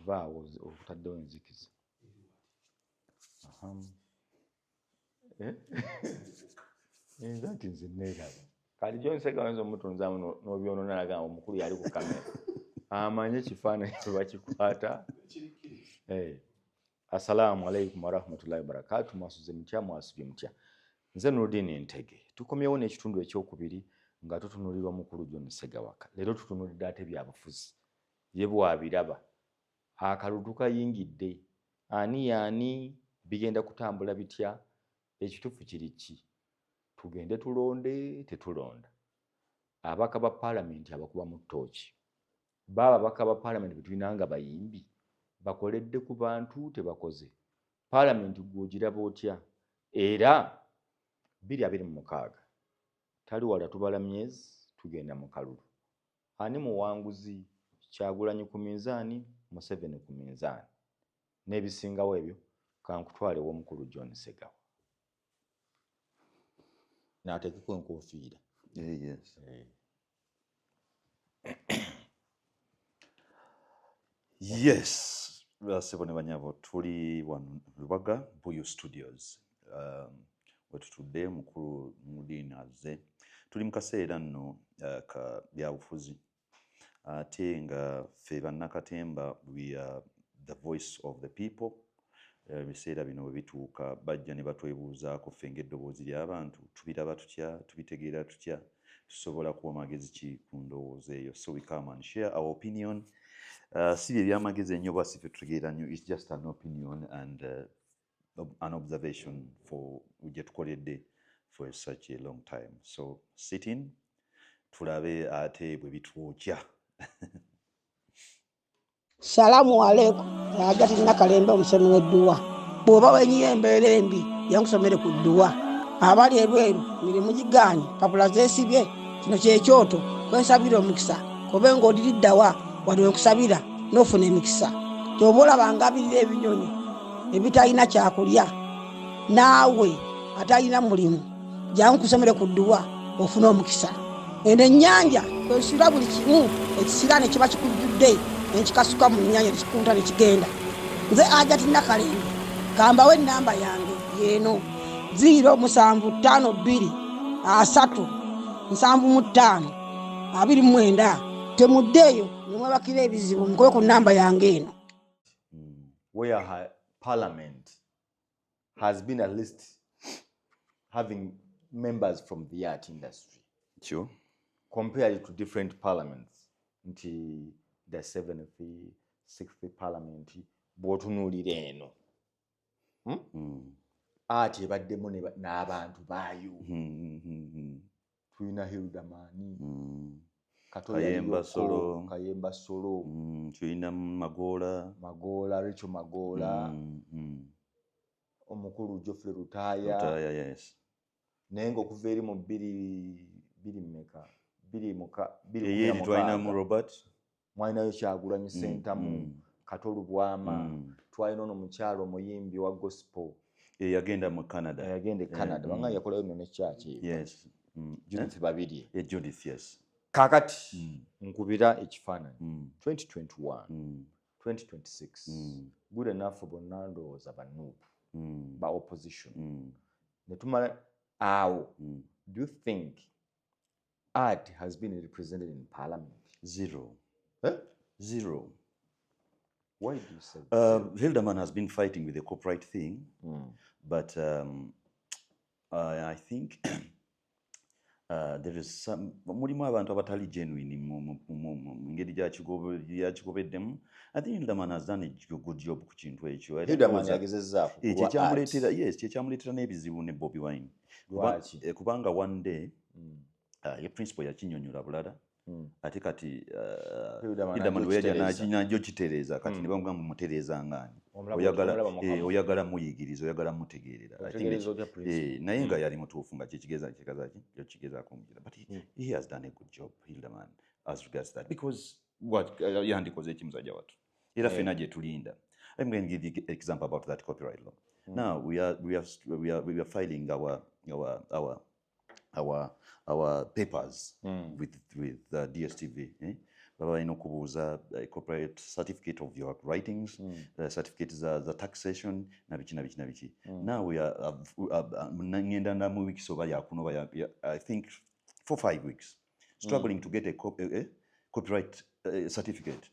vaawo okutaddewo enzikiza. Nze nti nze neeraba kati John Sega wayinza omutunzaamu n'obyonona nagamba omukulu yali ku kamera amanye ekifaananyi kye bakikwata. Assalaamu alaikum warahmatullahi wabarakatu. Mwasuze mutya, mwasubye mutya? Nze Nurdin Ntege. Tukomyewo n'ekitundu ekyokubiri nga tutunuulirwa mukulu John Segawaka. Leero tutunuulidde ate byabufuzi ye bwabiraba. Akalulu kayingidde, ani yaani, bigenda kutambula bitya, ekituufu kiri ki? Tugende tulonde tetulonda. Ababaka ba paalamenti abakuba mu ttooki, baba ababaka ba paalamenti betulina nga bayimbi bakoledde ku bantu tebakoze. Paalamenti gw'ogiraba otya? Era 2026 tali wala tubala myezi tugenda mu kalulu. Ani muwanguzi? Kyagulanyi ku minzaani, Museveni ku minzaani, n'ebisingawo ebyo kankutwale w'omukulu John Segawa n'ateekeko enkofiira. Yes. Yes. Ssebo ne banyabo tuli wano Lubaga Buyu Studios. Wetutudde mukulu Nurdin azze. Tuli mu kaseera nno ka byabufuzi. Ate nga ffe bannakatemba we are the voice of the people. Ebiseera bino bwe bituuka bajja ne batwebuuzaako ffe ng'eddoboozi ly'abantu tubiraba tutya, tubitegeera tutya, tusobola kuwa magezi ki ku ndowooza eyo. So we come and share our opinion. Si bye by'amagezi ennyo oba si ffe tutegeera nnyo, it's just an opinion and an observation for gye tukoledde for such a long time. So sit in, tulabe ate bwe bitwokya. Salamu alaikum. Ajati nakalembe omusomi w'edduwa. Bw'oba wenyiye embeera embi yankusomere ku dduwa. Abali ebweru mirimu gigaanyi papula zeesibye kino kyekyoto kwesabira omukisa kobe ng'odiriddawa wali wenkusabira n'ofuna emikisa. Ky'oba olaba ngabirira ebinyonyi ebitalina kyakulya naawe atalina mulimu jangu kusomere ku dduwa ofuna omukisa. Eno ennyanja kwesula buli kimu ekisira ne kiba kikujjudde nekikasuka mu nnyanja nekikunta nekigenda. Nze Ajati Nakalembe kambawo ennamba yange yeeno 075237529. Temuddeeyo ne mwebakira ebizibu mukobe ku nnamba yange eno. Where her parliament has been at least having members from the art industry. Sure. Compared to different parliaments. Nti the 7th, 6th parliament, bw'otunuulira eno. Ati ebaddemu n'abantu baayo. Tulina Hilda Mani, Kayemba Solo, tulina Magoola, Rachel Magoola, omukulu Geoffrey Rutaya, yes. Naye ng'okuva eri mu 20 twalinamu Robert, mwalinayo Kyagulanyi Ssentamu, Katolu Bwama, twalina ono mukyalo omuyimbi wa gospel yagenda mu Canada. Yagenda e Canada. Wanga yakolayo nno ne church. Yes. Judith Babirye. Judith, yes. Kakati nkubira ekifaananyi 2021 2026 good enough bonna ndowooza banuupu ba opposition ne tumala awo. Do you think art has been represented in parliament? Zero. Zero. Why do you say Hildeman has been fighting with the copyright thing, but I think there is some mulimu abantu abatali genuine mu ngeri gyakigobeddemu. I think Hildeman has done a good job ku kintu ekyo. Hildeman yagezezzaako kyekyamuleetera n'ebizibu ne Bobi Wine kubanga one day ye principal yakinnyonnyola bulala ate kati Hildeman bwe yajja najjo kitereeza kati ne bamugamba mutereeza ng'ani oyagala muyigiriza oyagala mutegeerera naye nga yali mutuufu nga kyekigezaako omugira but he has done a good job Hildeman as regards that because yandikoze ekimusajja wattu era ffena gye tulinda. I'm going to give you an example about that copyright law. Now we are filing our papers with DSTV. baba balina okubuuza corporate certificate of your writings, certificate za taxation na biki. Naawe ngenda ndamu weeks oba yakuno I think 4-5 weeks struggling to get a copyright certificate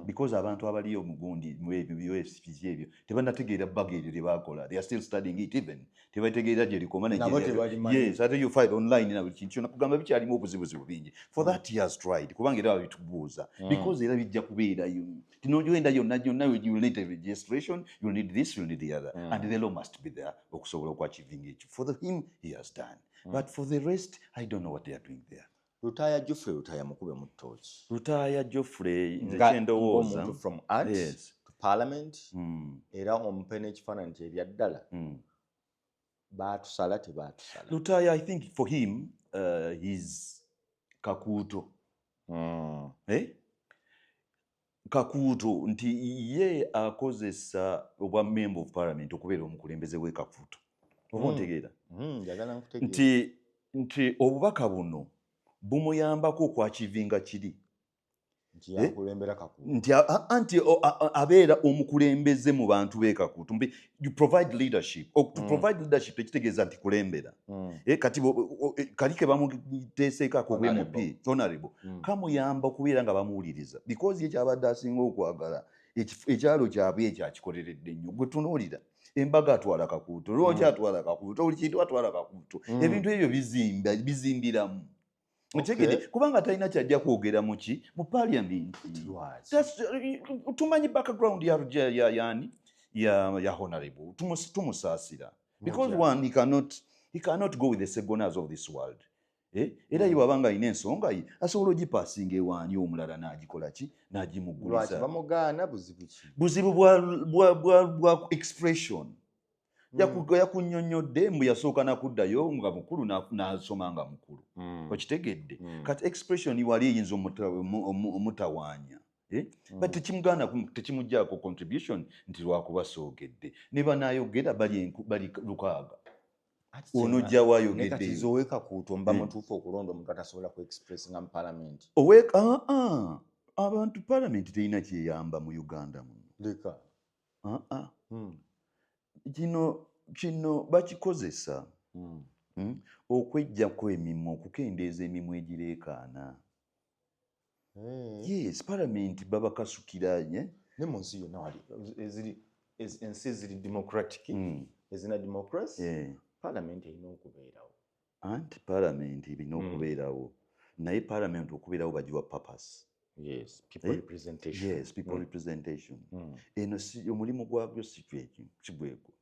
because abantu abaliyo omugundi mu ebyo USPG ebyo tebanategeera bug eryo lye bakola. They are still studying it even tebategeera gye likoma yes ate you find online na buli kintu kyonna kugamba bikyalimu obuzibuzibu bingi for that he has tried kubanga era babitubuuza because era bijja kubeerayo tinogenda yonna you will need a registration, you will need this, you will need the other and the law must be there okusobola okwachieving ekyo. For him he has done but for the rest I don't know what they are doing there. Lutaaya Geoffrey Lutaaya mukube mu ttooki. Lutaaya Geoffrey nze kyendowooza omuntu from art to parliament era omupe n'ekifaananyi kye ebya ddala baatusala tebaatusala. Lutaaya I think for him he's kakuuto kakuuto nti ye akozesa obwa member of parliament okubeera omukulembeze w'ekakuuto oba ontegeera nti obubaka buno bumuyambako okwachivinga kiri nti abeera omukulembeze mu bantu b'ekakuuto. You provide leadership. To provide leadership tekitegeeza nti kulembera kati kali ke bamuteeseekako MP honorable kamuyamba okubeera nga bamuwuliriza because ye kyabadde asinga okwagala ekyalo kyabwe ekyo akikoleredde nnyo. Gwe tunuulira embaga atwala kakuuto, lwoki atwala kakuuto, buli kintu atwala kakuuto. Ebintu ebyo bizimbiramu kubanga talina kyajja kwogera muki mu parliament. Tumanyi background ya honorable tumusaasira because one he cannot go with the segonas of this world. Era yiwabanga alina ensonga ye asobola ogipaasinga ewaani omulala n'agikola ki n'agimuggulisa. Bamugaana buzibu bwa expression. Yakunnyonnyodde mbu yasooka nakuddayo nga mukulu n'asoma nga mukulu okitegedde kati expression wali eyinza omutawaanya but tekimugjaako contribution nti lwakuba soogedde ne banaayogera bali lukaaga ono jja waayogedde owekakuuto mba mutuufu okulonda omuntu atasobola ku expressinga mu parliament. Abantu parliament terina kyeyamba mu Uganda muno. Kino bakikozesa okweggyako emimwa okukendeeza emimwa egireekaana. Yes, parliament babakasukira ne mu nsi yonna wali ensi eziri democratic ezina democracy parliament erina okubeerawo. Anti parliament erina okubeerawo naye parliament okubeerawo bagiwa purpose. Yes, people representation. Yes, people representation. Eno omulimu gwabyo si kigweko.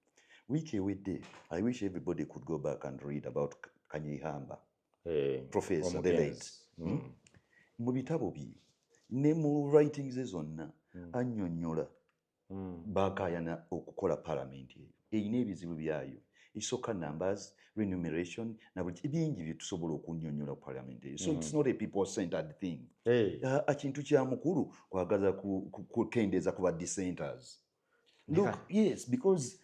Week ewedde, I wish everybody could go back and read about Kanyihamba, Professor the late. Mu bitabo bye ne mu writings zonna annyonnyola baakaayana okukola parliament eyo. Erina ebizibu byayo. Isooka numbers, remuneration, na bingi bye tusobola okunnyonnyola ku parliament eyo. So it's not a people-centered thing. Kintu kya mukulu kwagaza kukendeeza ku ba dissenters. Look, yes, because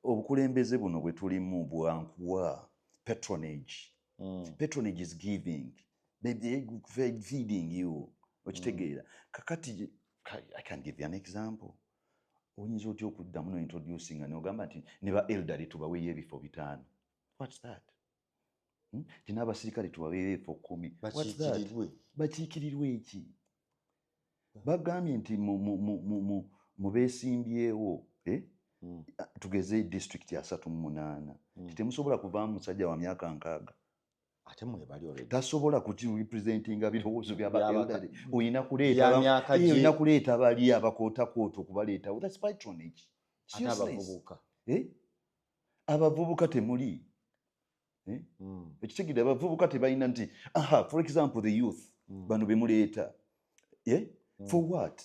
obukulembeze buno bwe tulimu bwankuwa patronage. Patronage is giving. They feeding you. Okitegeera. Kakati I can give you an example. Oyinza otya okuddamu introducing n'ogamba nti ne ba elderly tubaweeyo ebifo 5. What's that? Tina abasirikale tubaweeyo ebifo 10. What's that? Bakiikirirwe eki? Bagambye nti mu beesimbyewo tugeze district ya 38 temusobola kuvaamu musajja wa myaka 6 ate mwebali already tasobola representinga birowoozo by'abaelderly. Oyina kuleeta bali abakoota okubaleetawo. That's patronage. Abavubuka temuli ekitegedde abavubuka tebalina nti for example the youth bano bemuleeta for what?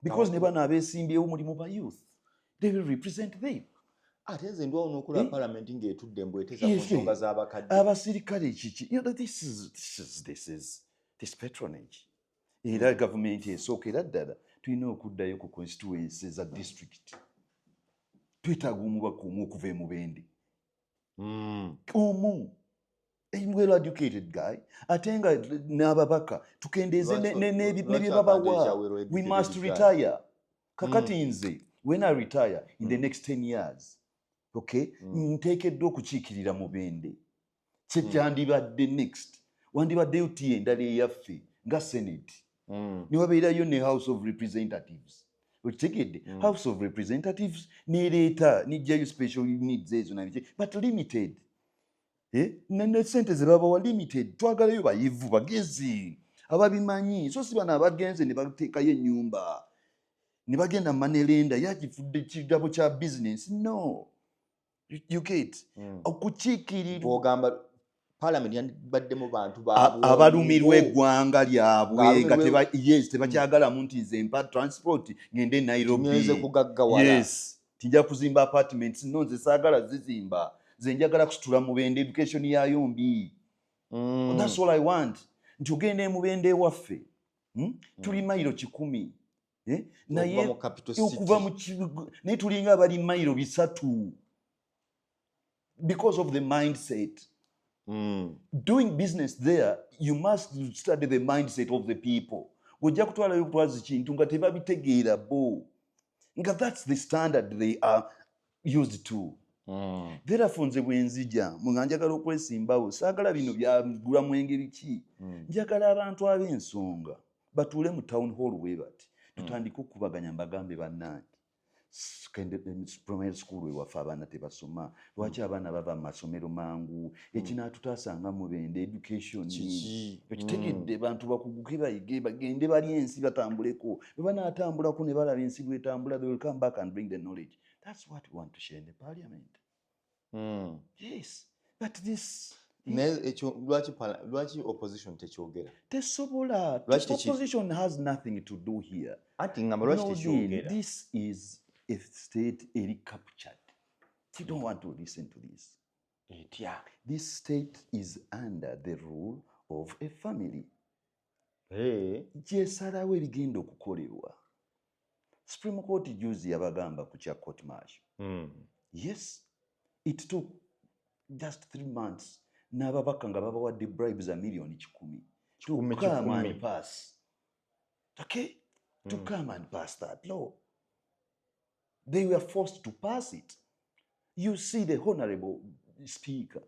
Because ne bano abeesimbyewo mulimu ba youth, they will represent them. Ate nze ndwawo n'okulaba parliament ng'etudde mbweteza ku nsonga z'abakadde. Abasirikale kiki? This patronage. Era gavumenti esookera ddala tulina okuddayo ku constituency za district. Twetaaga omubaka omu okuva e Mubende. Omu. a well educated guy ate nga n'ababaka tukendeeze ne babawa. We must retire. Kakati nze when I retire in the next 10 years, okay, nteekeddwa okukiikirira Mubende. Kyandibadde next wandibadde uti endala eyaffe nga Senate ne wabeerayo ne House of Representatives. Okitegedde House of Representatives nereeta nijjayo special needs ezo nabiki but limited. Ne sente ze babawa limited. Twagalayo bayivu bagezi ababimanyi so si bano abagenze ne bateekayo ennyumba ne bagenda Manerenda yakifudde kigabo kya business. No, you get okukiikirirwa ogamba Parliament yandibaddemu bantu abalumirwa eggwanga lyabwe nga tebakyagalamu nti nze mpa transport ngende Nairobi. Yes, tijja kuzimba apartments. No, nze saagala zizimba. Nze njagala kusitula Mubende education yayo mbi. That's all I want. Nti ogende Mubende waffe tuli mayiro 100 naye okuva mu naye tulinga abali mayiro 3 because of the mindset. Doing business there, you must study the mindset of the people. Ojja kutwalayo kutwaza kintu nga tebabitegeera bo nga that's the standard they are used to. Therefore nze bwe nzija nga njagala okwesimbawo saagala bino byagula mu engeri ki. Njagala abantu ab'ensonga batuule mu town hall we bati tutandike okubaganya mbagambe bannange primary school wewaffe abaana tebasoma lwaki abaana bava mu masomero mangu ekinaatutaasanga Mubende education ekitegedde bantu bakuguke bayige bagende bali ensi batambuleko bwe banaatambulako ne balaba ensi bwetambula they will come back and bring the knowledge. That's what we want to share in the parliament. Yes, but this lwaki opposition tekyogera tesobola. Opposition has nothing to do here. Ati ngamba lwaki tekyogera. This is a state eri captured. You don't want to listen to this. This state is under the rule of a family. Gyesalawo ebigenda okukolerwa. Supreme Court juzi yabagamba ku kya court martial. Yes, it took just 3 months n'ababaka nga babawadde bribes a million 10 to come and pass. Okay? To come and pass that law. They were forced to pass it. You see the honorable speaker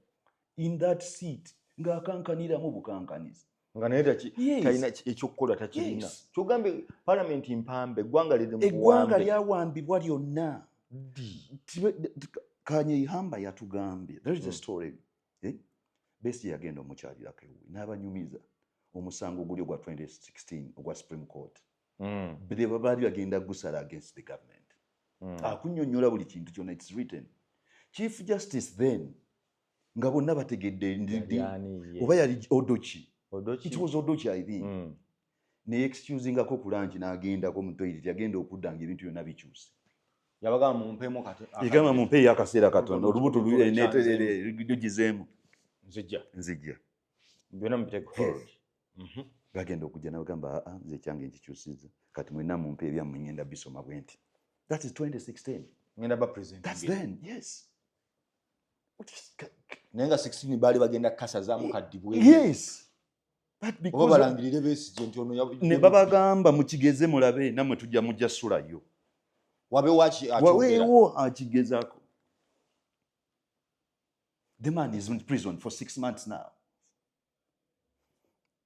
in that seat ng'akankaniramu bukankanizi. Nga naye talina ekyokukola takirina. Kyogambe parliament mpambe eggwanga liri mu buwambe. Eggwanga lyawambibwa lyonna. Kanye Ihamba yatugambye. There is a story. Besigye yagenda omukyalirako ewuwe n'abanyumiza omusango guli ogwa 2016 ogwa Supreme Court. Baali bagenda gusala against the government. Akunnyonnyola buli kintu kyonna, it's written. Chief Justice then nga bonna bategedde ndidi oba yali Odochi. It was Odochi I think. Ne excusingako ku lunch n'agendako mu toilet yagenda okuddanga ebintu byonna bikyuse. Yabagamba mumpeemu kati. Yagamba mumpeeyo akaseera katono olubuto lugizeemu. Nzijja. Byonna mubiteeko forward. Bagenda okujja n'abagamba nze ekyange nkikyusizza kati mwenna mumpe ebyammwe ngenda bisoma bwe nti. That is 2016. Ngenda ba president. That's then, yes. Nenga 16 baali bagenda kasazaamu kadibwe. Yes. But because balangirire Besigye nti ono ne babagamba mukigeze mulabe namwe tujja mujja sulayo. Wabeewo akigezaako. The man is in prison for 6 months now.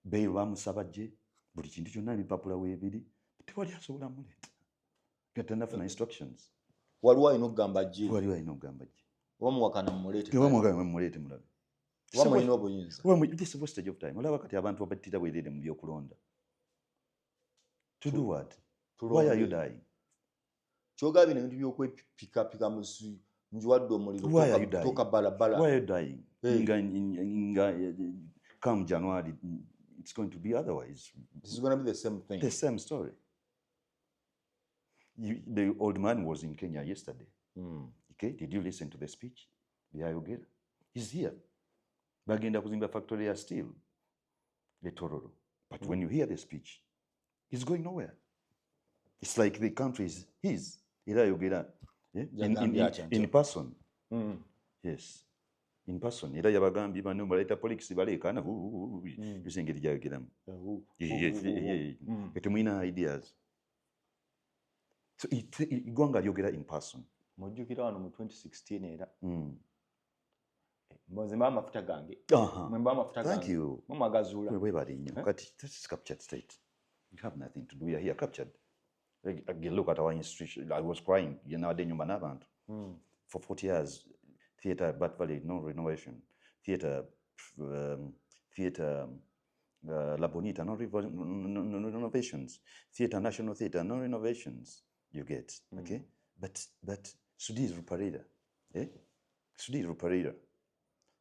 Bail bamusaba gye buli kintu kyonna ebipapula weebiri tewali asobola muleeta. Gatanafuna instructions. Waliwo alina okugamba gye. Oba muwakana mumuleete. Mumuleete mulabe. Wamulina obuyinza. This is wastage of time. Olaba kati abantu babattira bwereere mu byokulonda. To do what? Why are you dying? Kyogabye ebintu by'okwepikapika mu njiwadde omuliro toka balabala. Why are you dying? Come January, it's going to be otherwise. This is going to be the same thing. The same story. The old man was in Kenya yesterday. Okay, did you listen to the speech? Byayogera. He's here. Bagenda kuzimba factory ya steel. The Tororo. But when you hear the speech, he's going nowhere. It's like the country is his. Irayogera. In person. Yes. in person era yabagambye bano baleeta police baleekaana engeri gyayogeramu temulina ideas so eggwanga lyogera in person. Mujjukira wano mu 2016 era mbozimba amafuta gange mwemba amafuta gange mumagazuula bwebali nnyo kati this is captured state. You have nothing to do. We are here captured. Look at our institution. I was crying nyumba n'abantu for 40 years. Theatre Bat Valley, no renovation. Theatre La Bonita, no renovations. Theatre National Theatre, no renovations. You get, okay? But Sudi Ruparida, Sudi Ruparida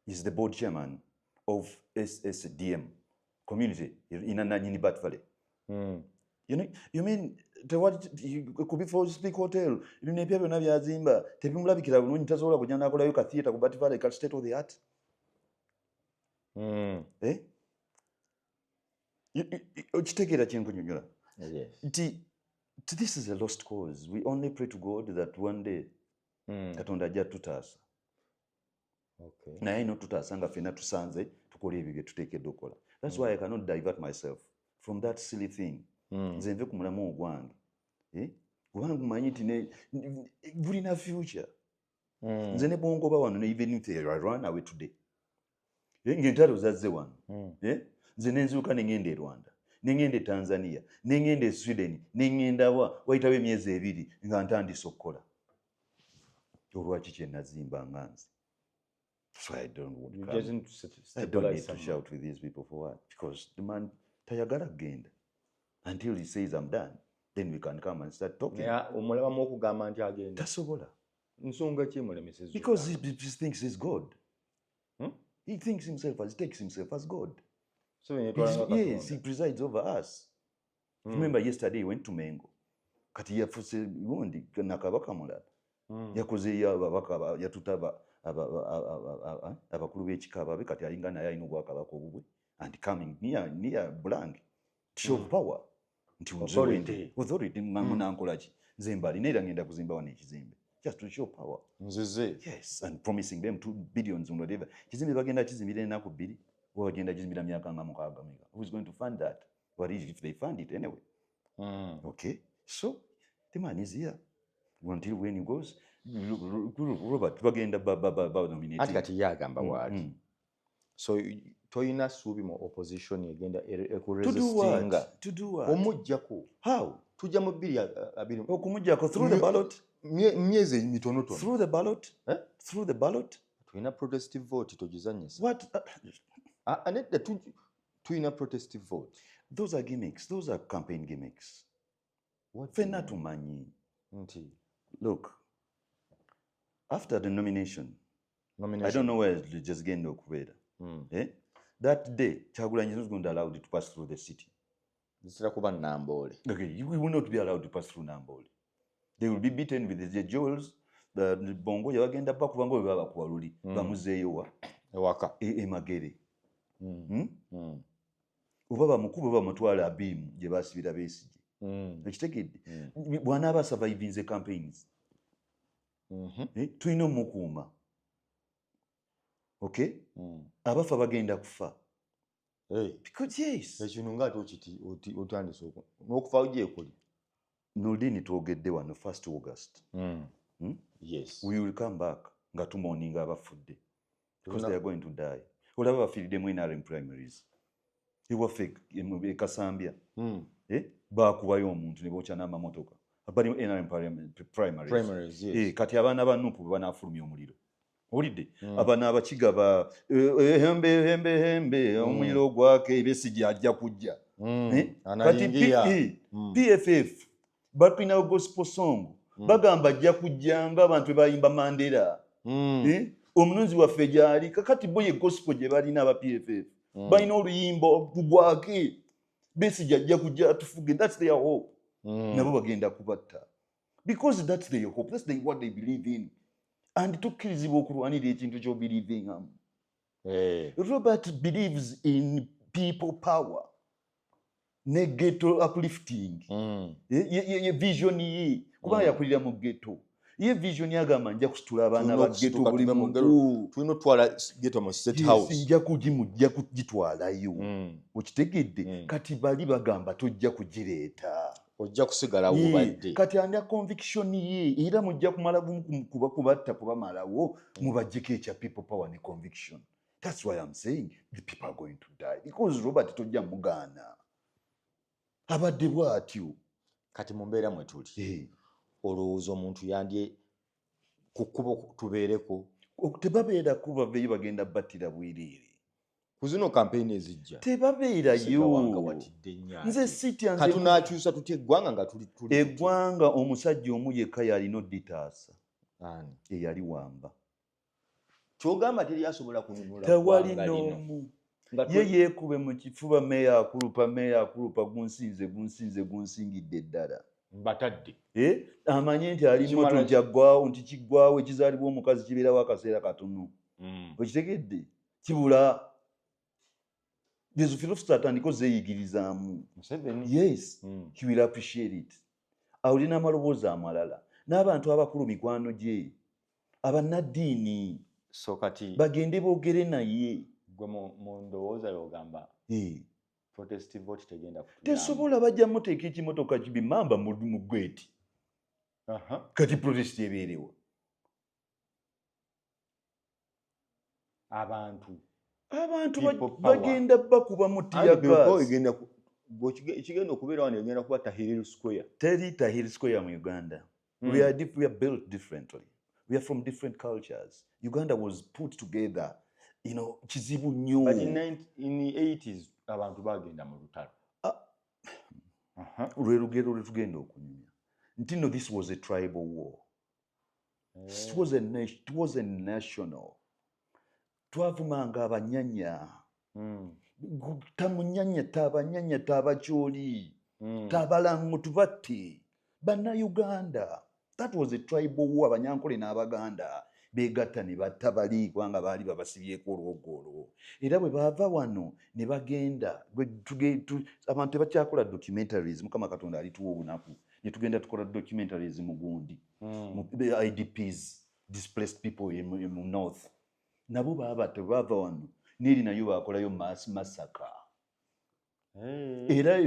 is the board chairman of SSDM community in Ananyini Bat Valley. You mean could be for Speak Hotel, you ne byabyo nabyazimba tebimulabikira bulungi tasobola kujja nakolayo ka theatre ku Bat Valley ka state of the art. Okitegeera kyenkunyonyola this is a lost cause. We only pray to God that one day Katonda ajja tutaasa. Naye no tutaasa nga ffenna tusanze tukola ebyo bye tuteekedde okukola. That's why I cannot divert myself from that silly thing. Nze nve ku mulamu ogwange kubanga manyi nti bulina future. Nze ne bwongoba wano ne even if I run away today ng'entalo zazze wano nze nenzuuka ne ngenda e Rwanda ne ngenda e Tanzania ne ngenda e Sweden ne ngenda wayitawo emyezi 2 nga ntandise okukola. Olwaki kye nazimba nga nze. So I don't need to shout with these people for what? Because the man tayagala kugenda. Until he says I'm done, then we can come and start talking. Omulabamu okugamba nti agenda. Tasobola. Nsonga ki mulemesezza? Because he thinks he's God. He thinks himself he takes himself as God. So yes, he presides over us. Remember yesterday he went to Mengo. Kati yafuse gundi na kabaka mulala. Yakoze ababaka yatutaba abakulu b'ekika be kati alinga naye alina obwakabaka obubwe and coming near Bulange to show power. Authority nankola ki nze mbali neera ngenda kuzimba wano ekizimbe just to show power. Yes, and promising them 2 billion and whatever. Kizimbe bagenda kizimbira ennaku 2 bagenda kizimbira myaka nga 6. Who is going to fund that? What if they fund it anyway? Okay, so the man is here until when he goes Robert bagenda nominate ati kati yagamba waali. So toyina suubi mu opposition egenda ekuresistinga to do what? Omujjako How? Tujja mu 2 okumujjako through the ballot. Myezi mitonotono Through the ballot? Through the ballot? Tuyina protestive vote togizanyisa. What? Anedda tuyina protestive vote. Those are gimmicks. Those are campaign gimmicks. Ffenna tumanyi nti look, after the nomination, I don't know where it just genda okubeera. That day Kyagulanyi is not allowed to pass through the city. Zisira kuba Namboole. Okay, we will not be allowed to pass through Namboole. They will be beaten with the jewels. The bongo yabagenda bakuba ngo baba kuwaluli bamuzeeyo ewaka Magere. Oba bamukube bamutwala abimu gye basibira Besigye. Ekitegedde bw'anaaba survivinze campaigns. Tulina omukuuma. Okay? Abafa bagenda kufa. Because yes. Ekintu nga otandise n'okufa ogyekuli. Nolini twogedde wano 1st August. Yes. We will come back nga tumooninga abafudde. Because they are going to die. Olaba bafiiriddemu NRM primaries. Ewaffe e Kasambya. Baakubayo omuntu ne bookya n'amamotoka. Bali NRM primaries. Yes. Kati abaana ba Nuupu banaafulumya omuliro. Olidde abaana abakigaba hembe omuliro gwake Besigye ajja kujja. Kati PFF bakina gospel song bagamba ajja kujja nga abantu bayimba Mandela. Omununzi waffe gyali kakati bo ye gospel gye balina aba PFF balina oluyimbo gwake Besigye ajja kujja tufuge. That's their hope. Nabo bagenda kubatta because that's their hope. That's what they believe in. And tukkirizibwa okulwanira ekintu ky'obelievingamu. Robert believes in people power ne ghetto uplifting. Ye vision ye kubanga yakulira mu ghetto ye vision yagamba nja kusitula abaana ba ghetto buli muntu tulina otwala ghetto mu state house nja kugitwalayo okitegedde kati bali bagamba tojja kugireeta ojja kusigalawo obadde kati anda conviction ye era mujja kumala kubatta kubamalawo mubajjeko ekya people power ne conviction. That's why I'm saying the people are going to die because Robert tojja mugaana abadde bw'atyo kati mu mbeera mwe tuli olowooza omuntu yandye ku kkubo tubeereko tebabeerako baveeyo bagenda battira bwereere ku zino kampeyini ezijja tebabeerayo nze sitya katunakyusa tutya eggwanga nga tuli eggwanga omusajja omu yekka yalina odditaasa eyali wamba kyogamba teri asobola kununula tewali n'omu ye yeekube mu kifuba meeya akulupa gunsingidde eddala mbatadde amanye nti ali moto jaggwawo nti kiggwawo ekizaalibwa omukazi kibeerawo akaseera katono okitegedde kibula ezo philosophy atandika zeeyigirizaamu yes he will appreciate it awulina amaloboozi amalala n'abantu abakulu mikwano gye abannaddiini so kati bagende boogere naye gwe mu ndowooza yogamba protest vote tegenda tesobola bajja muteeka ekimotoka kibimamba mu gweti kati protest ebeerewa abantu bagenda bakuba mutiyakigenda okubeera wano egenda kuba Tahrir Square. Teri Tahrir Square mu Uganda. We are built differently. We are from different cultures. Uganda was put together, kizibu nnyo. But in the 80s abantu bagenda mu lutalo. Lwe lugero lwe tugenda okunyumya nti no, this was a tribal war. It wasn't national. Twavumanga abanyanya tamunyanya tabanyanya tabakyoli tabalango tubatte bannayuganda. That was a tribal war. Abanyankole n'Abaganda begatta ne batta bali kubanga baali babasibyeko olwogolo era bwe baava wano ne bagenda abantu tebakyakola documentaries. Mukama Katonda alituwa obunaku ne tugenda tukola documentaries mu gundi mu IDPs, displaced people in north, nabo baava wano n'eri nayo bakolayo mass massacre. Era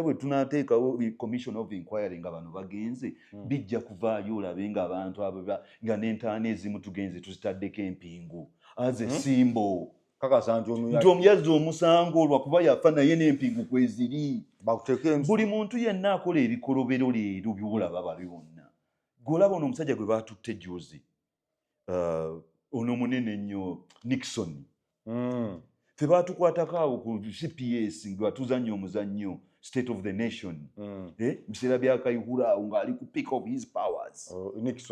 bwe tunateekawo commission of inquiry nga bano bagenze bijja kuvaayo olabe nga abantu abo nga n'entaana ezimu tugenze tuzitaddeko empingu as a symbol nti omuyazi omusango olwakuba yafa naye n'empingu kweziri. Buli muntu yenna akola ebikolobero leero byolaba bali bonna. Golaba ono omusajja gwe baatutte juzi ono munene ennyo Nixon. Fe baatukwatako awo ku CPS nga tuzannya omuzannyo State of the Nation. Biseera bya Kayihura awo ng'ali ku peak of his powers. Yes,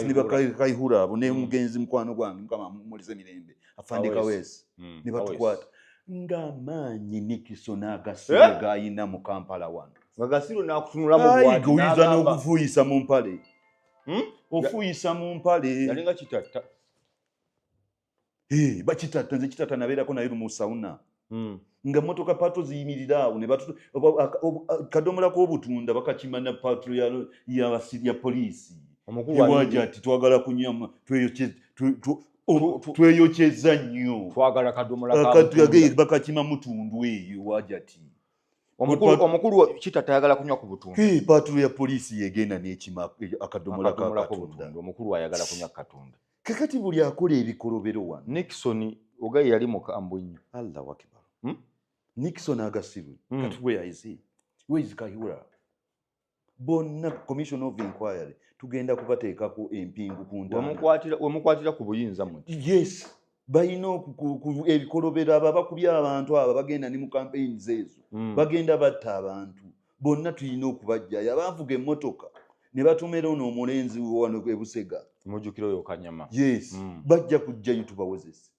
ne Kayihura abo ne mugenzi mukwano gwange Mukama mumulize mirembe Afande Kaweesi ne batukwata ng'amaanyi Nixon agasiro g'ayina mu Kampala wano. Agasiro n'akutunula mu bwati n'aga n'okufuuyisa mu mpale. Ofuuyisa mu mpale. Yalinga kitatta. Bakitatta nze kitatta nabeerako naye mu sauna nga motoka pato ziyimirira awo ne kadomola k'obutunda bakakima na pato ya poliisi ewaja ati twagala kunyama tweyokyeza nnyo bakakima mutundu eyo waja ati omukulu kitatta ayagala kunywa ku butunda pato ya poliisi yegenda n'ekima akadomola k'obutunda omukulu ayagala kunywa katunda. Kakati buli akola ebikolobero wano. Nixon ogaye yali mukambwe nnyo. Allahu Akbar. Nixon agasirwe. Kati where is he? Where is Kayihura? Bonna commission of inquiry tugenda kubateekako empingu ku ntaana. Wemukwatira ku buyinza muti. Yes. Balina ebikolobero abo bakubya abantu abo bagenda ne mu campaigns ezo. Bagenda batta abantu. Bonna tulina okubajjayo abavuga emmotoka ne batumira ono omulenzi wano e Busega. Mujjukiro yo Kanyama. Yes. Bajja kujjayo tubawozesa.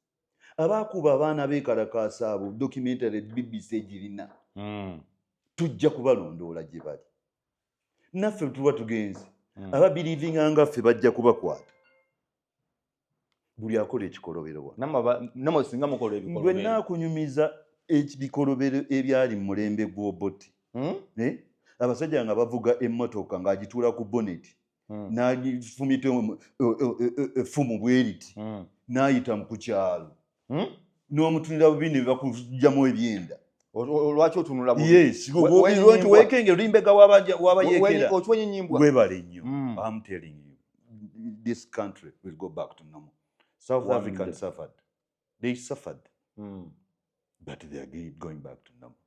Abakuba abaana beekalakaasa abo documentary BBC egirina. Tujja kubalondoola gye bali. Naffe tuba tugenze. Ababilivinga nga ffe bajja kubakwata. Buli akola ekikolobero wano. Namwe singa mukola ebikolobero. Gwe naakunyumiza ebikolobero ebyali mu mulembe gw'Obote. Abasajja nga bavuga emmotoka ng'agituula ku bonnet. n'agifumita effumu bweriti n'ayita mu kukyalo n'omutunira bubi ne bakujjamu ebyenda. Lwaki otunula bubi? Yes, nti weekenge olimbega wabayekera. Okimanyi nyimbwa? Webale nnyo. I'm telling you, this country will go back to normal. South Africans suffered. They suffered. But they are going back to normal.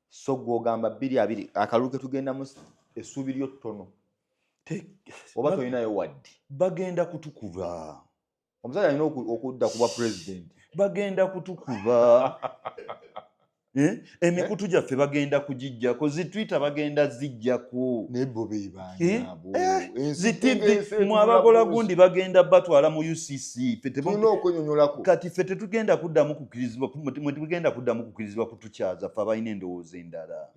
So gwogamba 2-2 akalulu ke tugendamu essuubi lyo ttono. Oba tolinayo wadde. Bagenda kutukuba. Omusajja alina okudda kuba president. Bagenda kutukuba. Emikutu gyaffe bagenda kugijjako, zitwitter bagenda zijjako. Nebbo beebanyaabo. Zitivi mu abakola gundi bagenda batwala mu UCC. Tulina okwenyonyolako. Kati ffe tetugenda kuddamu kukirizibwa, tugenda kuddamu kukirizibwa kutukyaza ffe abalina endowooza endala.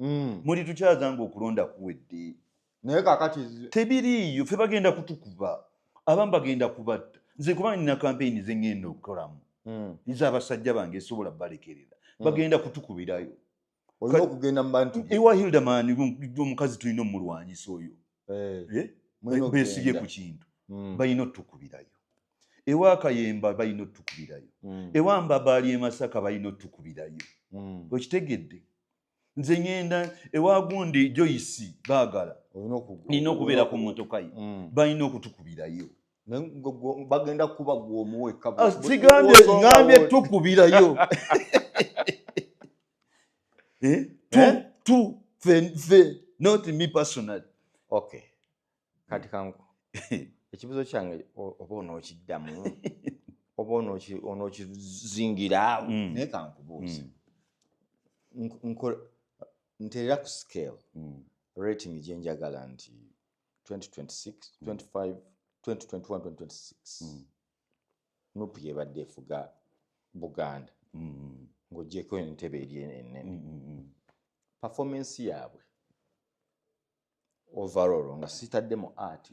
Muli tukyaza ng'okulonda kuwedde. Naye kaakati tebiriiyo, ffe bagenda kutukuba. Abamu bagenda kubatta. Nze kuba nina kampeyini ze ngenda okukolamu. Ez'abasajja bange esobola balekerera. Bagenda kutukubirayo. Olina okugenda mu bantu. Ewa Hildaman omukazi tulina omulwanyisa oyo. Beesibye ku kintu. Balina otukubirayo. Ewa Kayemba balina otukubirayo. Ewa Mbabaali e Masaka balina otukubirayo. Okitegedde? Nze ngenda ewa gundi Joyce baagala. Nina okubeera ku mmotoka ye. Balina okutukubirayo. Bagenda kuba gw'omuweka. Ngambye tukubirayo. Fe, not me personally. Okay. Kati kangu. Ekibuzo kyange oba onookiddamu. Oba onookizingira awo. Naye kankubuuze. Nteera ku scale. Rating gye njagala nti 2026, 25, 2021, 2026. Nuupu y'ebadde efuga Buganda. Ng'oggyeko entebe eri ennene. Performance yaabwe overall nga sitaddemu art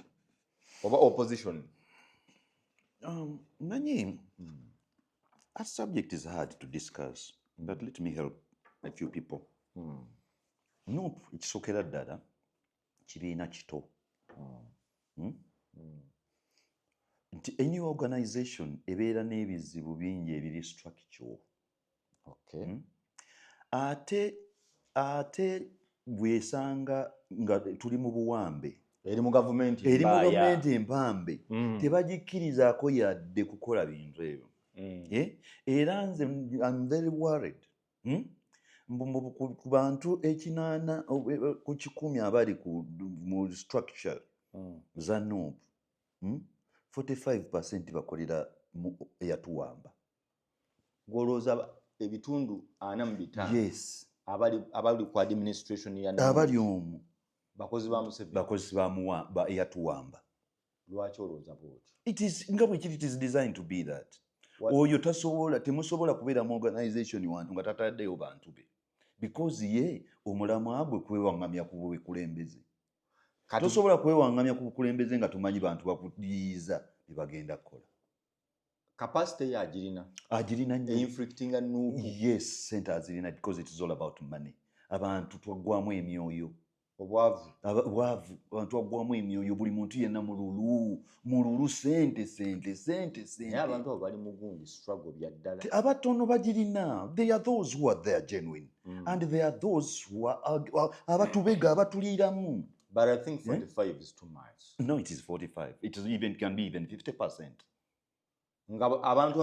oba opposition. Manyi, a subject is hard to discuss, but let me help a few people. Nuupu ekisookera ddala kibiina kito. Nti any organization ebeera n'ebizibu bingi ebiri structure. Okay. Ate bwesanga nga tuli mu buwambe eri mu gavumenti empambe tebagikkirizaako yadde kukola bintu ebyo. Era nze I'm very worried. Ku bantu 800 ku 100 abali mu structure za Nuupu, 45% bakolera eyatuwamba. Gwolowooza ebitundu 45. Yes. Abali ku administration ya abali omwo bakozi ba Museveni. Bakozi ba eyatuwamba. Lwaki olowooza bw'oti? It is nga bwe kiri, it is designed to be that. Oyo temusobola kubeera mu organization wantu nga tataddeyo bantu be. Because ye omulamwa gwe kwewaŋŋamya ku bukulembeze. Tosobola kwewaŋŋamya ku bukulembeze nga tumanyi bantu bakuyiiza bye bagenda kukola. Capacity ya agirina. Agirina nnyo. Inflicting a Nuupu. Yes, center azirina because it is all about money. Abantu twaggwamu emyoyo. Obwavu. Abantu twaggwamu emyoyo, buli muntu yenna mululu sente. Naye abantu abo bali mu gundi struggle bya ddala. Abatono bagirina. They are those who are there genuine. And they are those who are abatubega abatuliiramu. But I think 45 is too much. No, it is 45. It can be even 50%. Nga abantu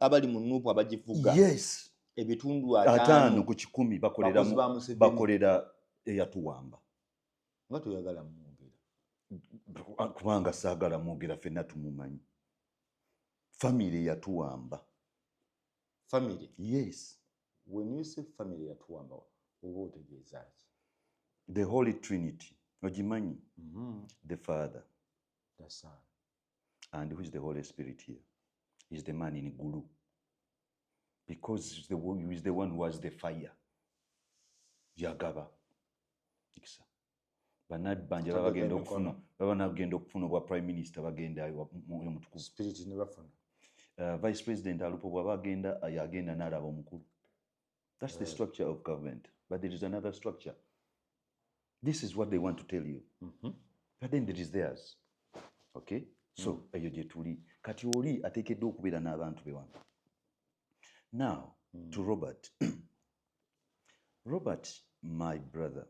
abali mu Nuupu abagivuga. Yes. Ebitundu 5 ku 100 bakolera eyatuwamba. Nga toyagala mwogera. Kubanga saagala mwogera ffenna tumumanyi. Family eyatuwamba. Family? Yes. When you say family eyatuwamba, oba otegeeza ki? The Holy Trinity. Ogimanyi? The Father. The Son. And who is the Holy Spirit here? Is the man in Gulu. Because he is the one who has the fire. Yagaba. Ikisa. Banabanja bagenda okufuna obwa prime minister bagenda omutukuvu. Spirit ne bafuna. Vice president alupo bwabagenda yagenda n'alaba omukulu. That's the structure of government. But there is another structure. This is what they want to tell you. but then there is theirs. Okay, so eyo gye tuli kati oli ateekeddwa okubeera n'abantu be wano. Now to Robert. Robert, my brother,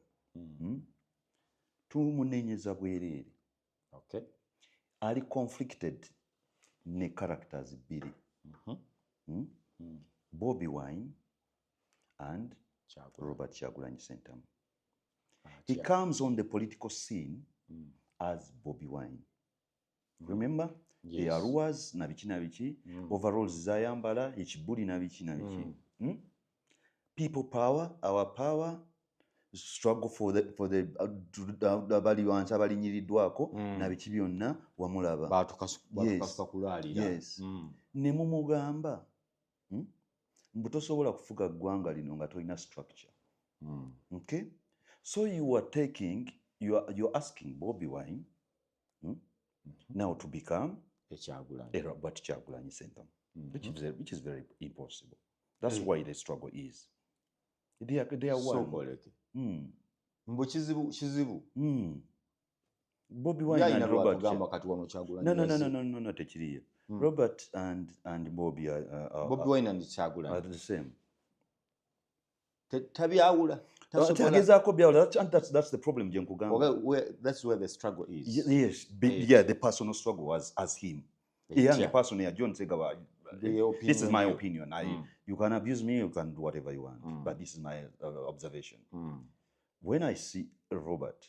tumunenyeza bwereere. Okay. Ali conflicted ne characters bbiri. Bobi Wine and Robert Kyagulanyi Ssentamu. He comes on the political scene as Bobi Wine. Remember? Yes. The Aruas na biki overalls zayambala ekibuli na biki. People power, our power, struggle for the abali wansi abalinyiriddwako na biki byonna wamulaba. Batukasuka kulaalira. Yes. Ne mumugamba mbu tosobola kufuga ggwanga lino nga tolina structure. Okay? So you're asking Bobi Wine now to become a Robert Kyagulanyi Ssentamu, which is very impossible. That's why the struggle is. They are one. Mbu kizibu. Bobi Wine and Robert. No, tekiriyo. Robert and Bobi are Bobi Wine and Kyagulanyi are the same. Tabyawula. That's the problem, Okay, that's where the struggle is. Yes, the personal struggle was as him. The person here, John Segawa. This is my opinion. You can abuse me, you can do whatever you want, but this is my observation. When I see Robert,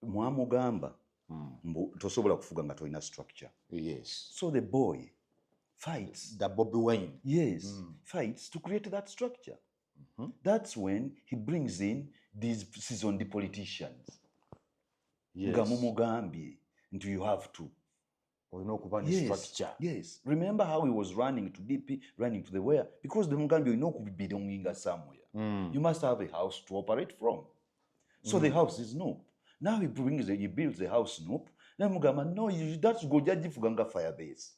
mwamugamba tosobola kufuga nga tolina structure. Yes. So the boy fights. The Bobi Wine. Yes, fights to create that structure. That's when he brings in these seasoned politicians. Yes. Gamumugambye nti you have to. Structure. Yes. Remember how he was running to DP, running to the where? Because the Mugambye, you know, could be belonging somewhere. You must have a house to operate from. So the house is Noop. Now he builds a house Noop. Then Mugamba, no, that's go jaji fuganga fire base.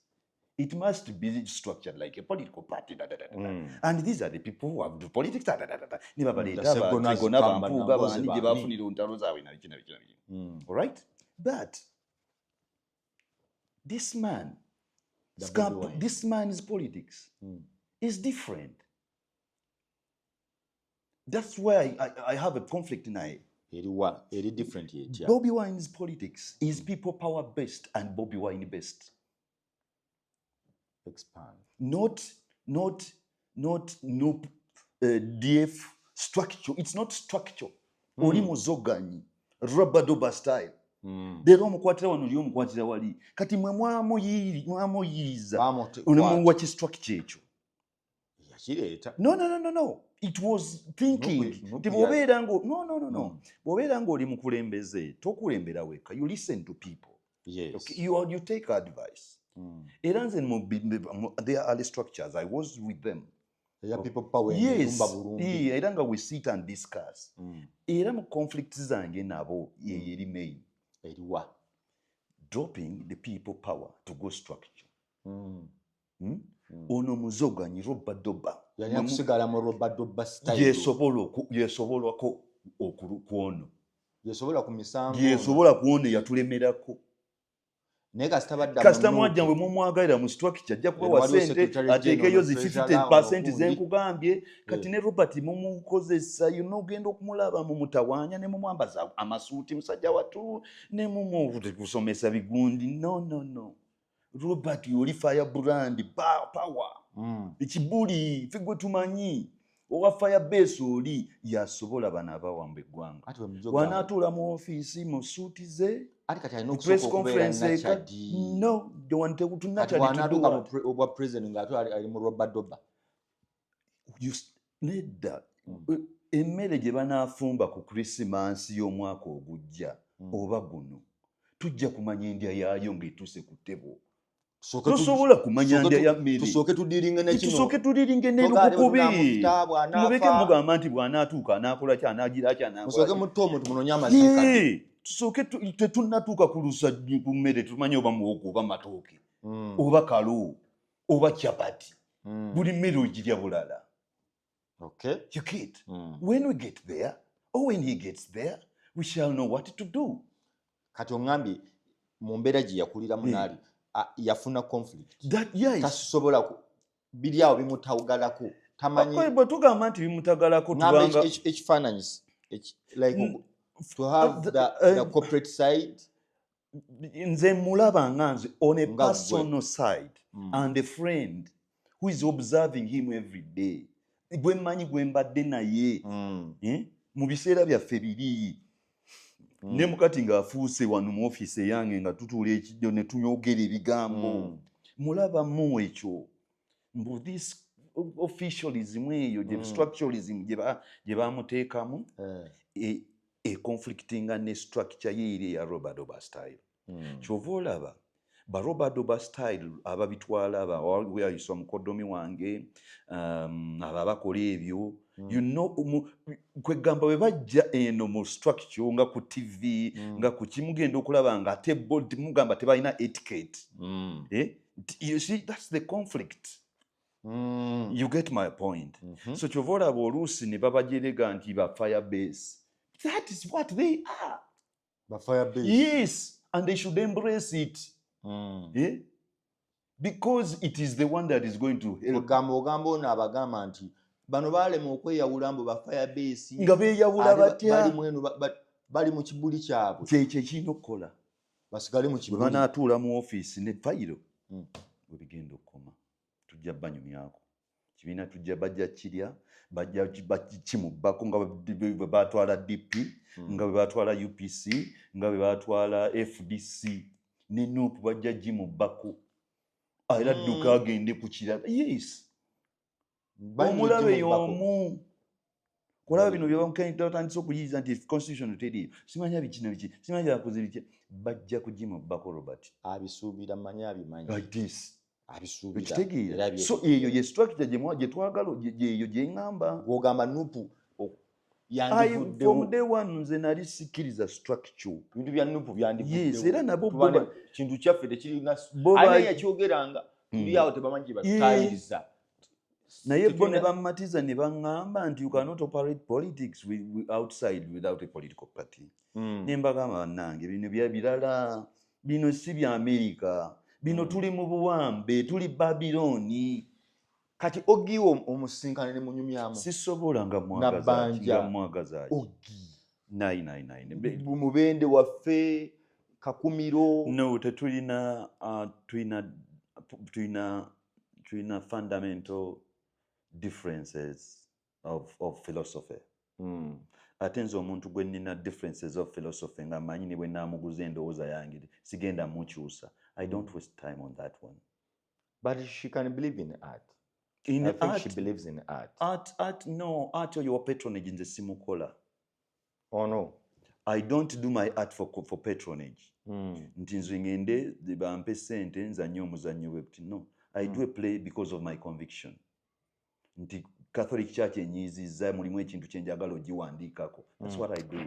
It must be structured like a political party. And these are the people who have do politics. All right? But this man's politics is different. That's why I have a conflict in it. Very different here. Bobi Wine's politics is people power based and Bobi Wine based. Expand. Not DF structure. It's not structure. Oli muzoganyi. Rubber style. Lero omukwatira wano oli omukwatira wali. Kati mwe mwamuyiriza. Unamuwa ki structure ekyo. Yakireeta. No. It was thinking. Tibobeera ngo no. Bobeera ngo oli mukulembeze. Tokulembera weka. You listen to people. Yes. Okay? You take advice. Era nze there are structures. I was with them. People power. Yes. Era nga we sit and discuss. Era mu conflicts zange nabo yeri main. Eriwa. Dropping the people power to go structure. Ono muzoganyi Robadoba. Yani akusigala mu Robadoba style. Yesobola ko okuono. Yesobola ku misango. Yesobola kuone yatulemerako. Kasita mwajja we mumwagalira mu structure ajja kubawa sente ateekeyo zi 50% zenkugambye kati ne Robert mumukozesa genda okumulaba mu mutawaanya ne mumwambaza amasuuti musajja watu ne kusomesa bigundi. No. Robert yoli fire brand power. Ekibuli figwe tumanyi owa fire base oli yasobola bana abawamba eggwanga. Wanaatuula mu ofiisi mu suuti ze. Press conference no, don't want to do president ngato ali mu Robadoba. You need that. Emmere gye banaafumba ku Christmas y'omwaka ogujja oba guno tujja kumanya endya yaayo ng'etuuse ku ttebo. Tosobola kumanya ndya ya mmere. Tusooke tudiringe n'erukukubi. Mubeke mugamba nti bw'anaatuuka anaakola ki anaagira ki anaakola. Musooke mutomo tumunonye amazima. Tusooke tetunnatuuka ku lusajju ku mmere tumanye oba muwogo oba matooke oba kalo oba chapati. Buli mmere ogirya bulala. Okay. You get. When we get there, or when he gets there, we shall know what to do. kati oŋŋambye mu mbeera gye yakuliramu naali yafuna conflict tasobola biri awo bimutagalako tamanyi bwe tugamba nti bimutagalako tubanga ekifaananyi like to have the corporate side nze mulaba nga nze on a personal side and a friend who is observing him every day gwe mmanyi gwe mbadde naye mu biseera byaffe biri ne mukati ng'afuuse wano mu ofiisi eyange nga tutuula ekijjo ne tuyogera ebigambo mulabamu ekyo mbu this officialism eyo structuralism gye bamuteekamu conflictinga ne structure yeeri eya Robert Oba style kyova olaba ba Robert Oba style ababitwala weyayisa mukoddomi wange abo abakola ebyo you know kwegamba bwe bajja eno mu structure nga ku TV nga ku kimugenda okulaba nga ate mugamba tebalina etiquette you see that's the conflict. You get my point. So kyova olaba oluusi ne babajerega nti ba fire base. That is what they are. Ba fire base. Yes, and they should embrace it. Because it is the one that is going to help. Ogamba ono abagamba nti bano balema okweyawula mbu ba fire base nga beeyawula batya bali mu kibuli kyabwe kyekyo ekirina okukola basigale mu kibuli banaatuula mu ofiisi ne fayiro bwe bigenda okukoma tujja banyumyako kibiina tujja bajja kirya bajja kimubbako nga bwe batwala DP nga bwe batwala UPC nga bwe batwala FDC ne NUP bajja gimubbako era dduka agende ku kirala yes omulabe y'omu kulaba bino byebatandise okuyiiza nti constitution teriyo simanya bikino biki simanya byakoze biki bajja kugimubbako Robert abisuubira manyi abimanyi like this abisuubira ekitegeera so eyo ye structure gye twagala eyo gye ŋŋamba gw'ogamba nupu from day one nze nali sikkiriza structure ebintu bya nupu byandivuddewo yes era nabo kintu kyaffe tekirina ani yakyogeranga tuli awo tebamanyi batayiriza naye bo ne bammatiza ne baŋŋamba nti you cannot operate politics outside without a political party ne mbagamba bannange bino birala bino si bya America bino tuli mu buwambe tuli Babiloni kati ogiwo omusinkana ne munyumyamu sisobola nga mwagaza nayi mubende waffe Kakumiro no tetulina tulina fundamental differences of philosophy ate nze omuntu gwe nina differences of philosophy nga manyi ne bwe naamuguza endowooza yange sigenda mukyusa I don't waste time on that one. But she can believe in art. I think she believes in art. Art oyo patronage nze simukola. Oh no. I don't do my art for patronage. Nti nze ngende bampe sente nzanye omuzannyo we no. I do a play because of my conviction. Nti Catholic Church enyiizizza mulimu ekintu kye njagala ogiwandiikako. That's what I do.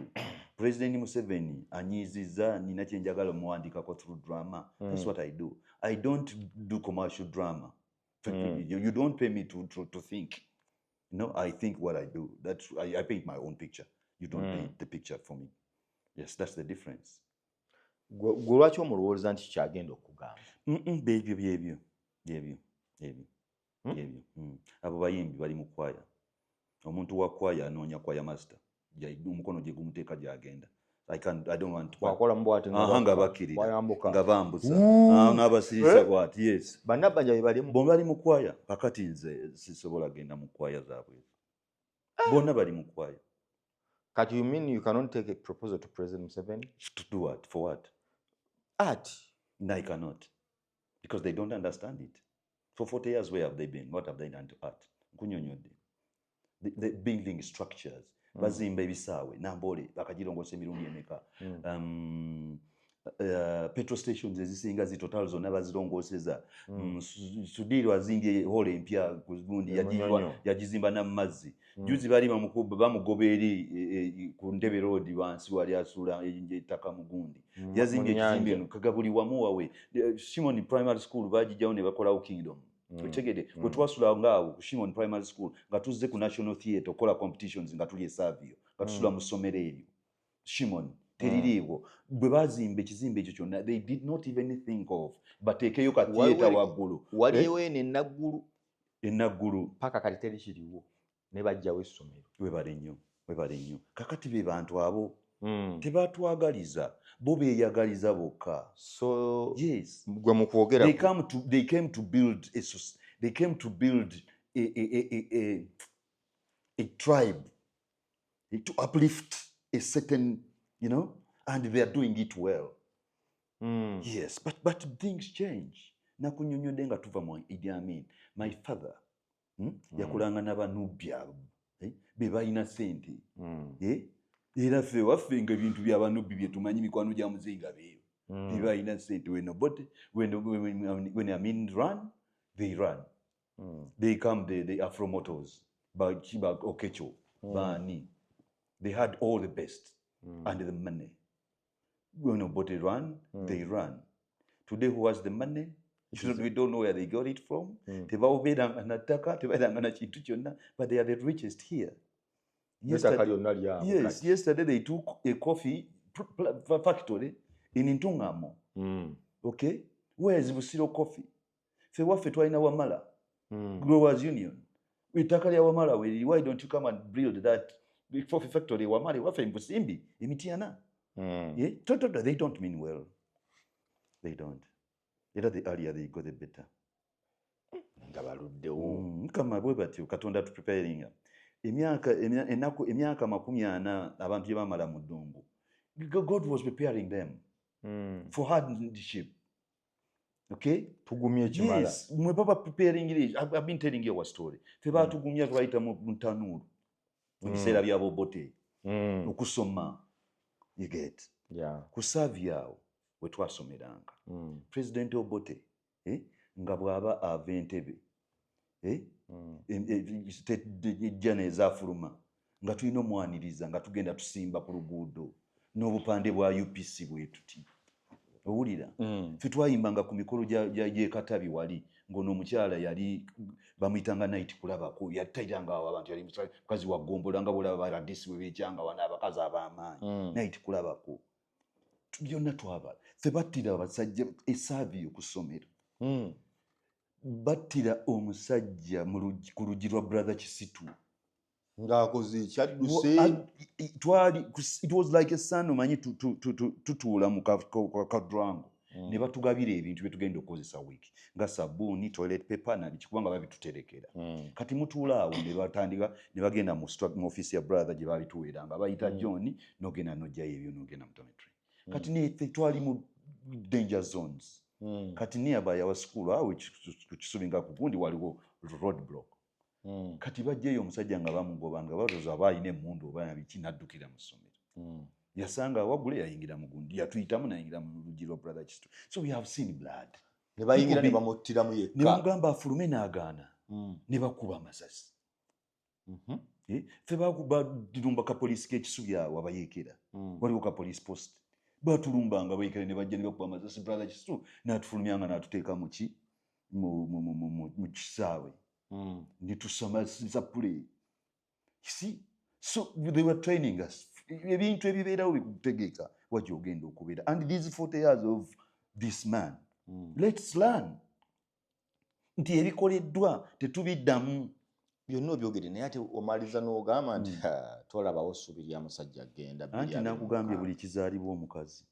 President Museveni anyiizizza nina kye njagala omuwandiikako through drama. That's what I do. I don't do commercial drama. You don't pay me to think. No, I think what I do. I paint my own picture. You don't paint the picture for me. Yes, that's the difference. Gwe lwaki omulowooza nti kyagenda okugamba? Byebyo. Abo bayimbi bali mu kwaya. Omuntu wa kwaya anoonya kwaya master. Omukono gye gumuteeka gy'agenda. I don't want to. Wakola mbwate nga bakirira nga bambuza n'abasirisa bwati yes. Bannabanja bali mu kwaya kakati nze sisobola genda mu kwaya zaabwe. Bonna bali mu kwaya. Kati you mean you cannot take a proposal to President Museveni? To do what? For what? Art. No, I cannot. Because they don't understand it. For 40 years, where have they been? What have they done to art? The building structures. Bazimba ebisaawe nambole bakagirongosa emirundi emeka. Petrol stations ezisinga zitotal zonna bazirongoseza. Sudiri wazimbye hole empya kugundi yagizimba na mazzi. Juzi bali bamugoba eri ku Ntebe Road wansi wali asula ettaka mugundi. Yazimbye ekizimbe eno kagabuli wamu wawe. Shimoni Primary School bagijjawo ne bakolawo Kingdom. Tegede bwe twasula ngaawo ku Shimon Primary School nga tuzze ku National Theatre okola competitions nga tuli esavio nga tusula mu ssomero eryo Shimon teririiwo bwe bazimba ekizimbe ekyo kyonna they did not even think of bateekeyo katheeta waggulu waliwo eno enaggulu paka kati terikiriwo ne bajjawo essomero. webale nnyo kakati be bantu abo tebatwagaliza bo beeyagaliza bokka. So yes, gwe mu kwogera they came to build a tribe to uplift a certain, and they are doing it well. Yes, but things change. Nakunyonyodde nga tuva mu Idi Amin. My father yakulanga n'Abanubi abo be balina ssente. Era ffe waffe nga ebintu by'Abanubi bye tumanyi mikwano gya muzinga beeyo be balina ssente. When Amin run, they run. They come the Afro Motors by Chiba Okecho Bani. They had all the best and the money. When Obote run, they run. Today, who has the money? We don't know where they got it from. But they are the richest here. Yesterday they took a coffee factory in Ntungamo. Okay? Where is Busiro coffee? Fe waffe twalina Wamala. Growers Union. Itaka lya Wamala, why don't you come and build that coffee factory Wamala waffe Mbusimbi Emitiana? Yeah? They don't mean well. They don't. Era the earlier they go the better. Nga baluddewo. Kama bwe batyo Katonda tu preparing. Emyaka 40 abantu gye bamala mu ddungu. God was preparing them for hardship. Okay? Tugumye ekimala. Yes, mwe papa preparing it. I've been telling you our story. Feba tugumya twaita mu tanuru. Mu biseera bya Obote. Okusoma. You get. Yeah. Kusavyawo we twasomeranga. President Obote nga bw'aba ava Entebbe ejjana ezafuluma nga tulina omwaniriza nga tugenda tusimba ku luguudo n'obupande bwa UPC bwe tuti. Owulira? Ffe twayimbanga ku mikolo gy'Ekatabi wali ng'ono omukyala yali bamuyitanga Night Kulabako yatayiranga awo abantu yali mukazi wa Gombola nga bw'olaba baradisi bwe beekyanga wana abakazi ab'amaanyi. Night Kulabako. Byonna twaba. Ffe battira abasajja esaaviyo ku ssomero. Battira omusajja ku luggi lwa Brother Kisitu. Ng'akoze ekyadduse. It was like a son omanyi tutuula mu kadrango. Ne batugabira ebintu bye tugenda okukozesa wiiki nga sabbuuni, toilet paper na biki kubanga babituterekera. Kati mutuula awo ne batandika ne bagenda mu ofiisi ya brother gye babituweeranga bayita John n'ogenda n'ojjayo ebyo n'ogenda mu dormitory. Kati niffe twali mu danger zones. Kati nearby our school awo ku Kisubi nga ku gundi waliwo road block. Kati bajjayo omusajja nga bamugoba nga balowooza aba alina emmundu oba biki n'addukira mu ssomero. Yasanga waggulu yayingira mu gundi yatuyitamu n'ayingira mu luggi lwa Brother Kisitu. So we have seen blood. Ne bayingira ne bamuttiramu yekka. Ne bamugamba afulume n'agaana. Ne bakuba amasasi. Ffe badulumba ka poliisi k'Ekisubi awo abayeekera. Waliwo ka police post. Batulumbanga bayekere ne bajja ne bakuba amasasi Brother Kisitu n'atufulumyanga n'atuteeka mu kisaawe. Ne tusoma play. You see? So they were training us. Ebintu ebibeerawo bikutegeeka wajja ogenda okubeera. And these 40 years of this man, let's learn. Nti ebikoleddwa tetubiddamu. Byonna obyogere naye ate omaliza n'ogamba nti tolabawo ssuubi lya musajja agenda. Anti nakugambye buli kizaalibwa omukazi.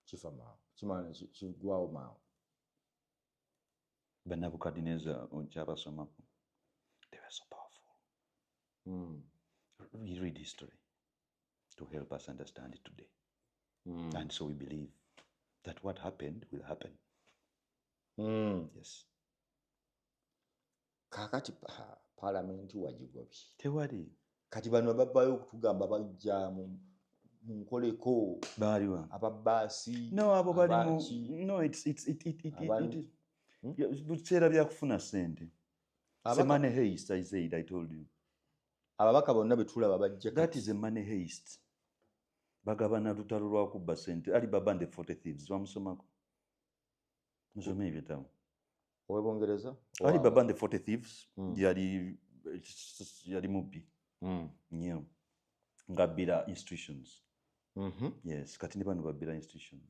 Kifa maawo. Kimala kigwawo maawo. Nebukadnezar kyabasomako. They were so powerful. We read history to help us understand it today. And so we believe that what happened will happen. Yes. Kakati parliament wagigobye. Tewali. Kati bano babbayo okutugamba bajja mu nkoleko. Baaliwa. Ababaasi. No, abo bali mu. No, it biseera bya kufuna ssente. It's a money haste, I said, I told you. Ababaka bonna betulaba bajja. That is a money haste. Bagabana lutalo lwa kubba ssente. Alibaba and the 40 thieves. Wamusomako. Musome ebitabo. Ow'Ebongereza? Alibaba and the 40 thieves. Yali mubbi. Nnyo. Ng'abbira institutions. Yes, kati ne bano babbira institutions.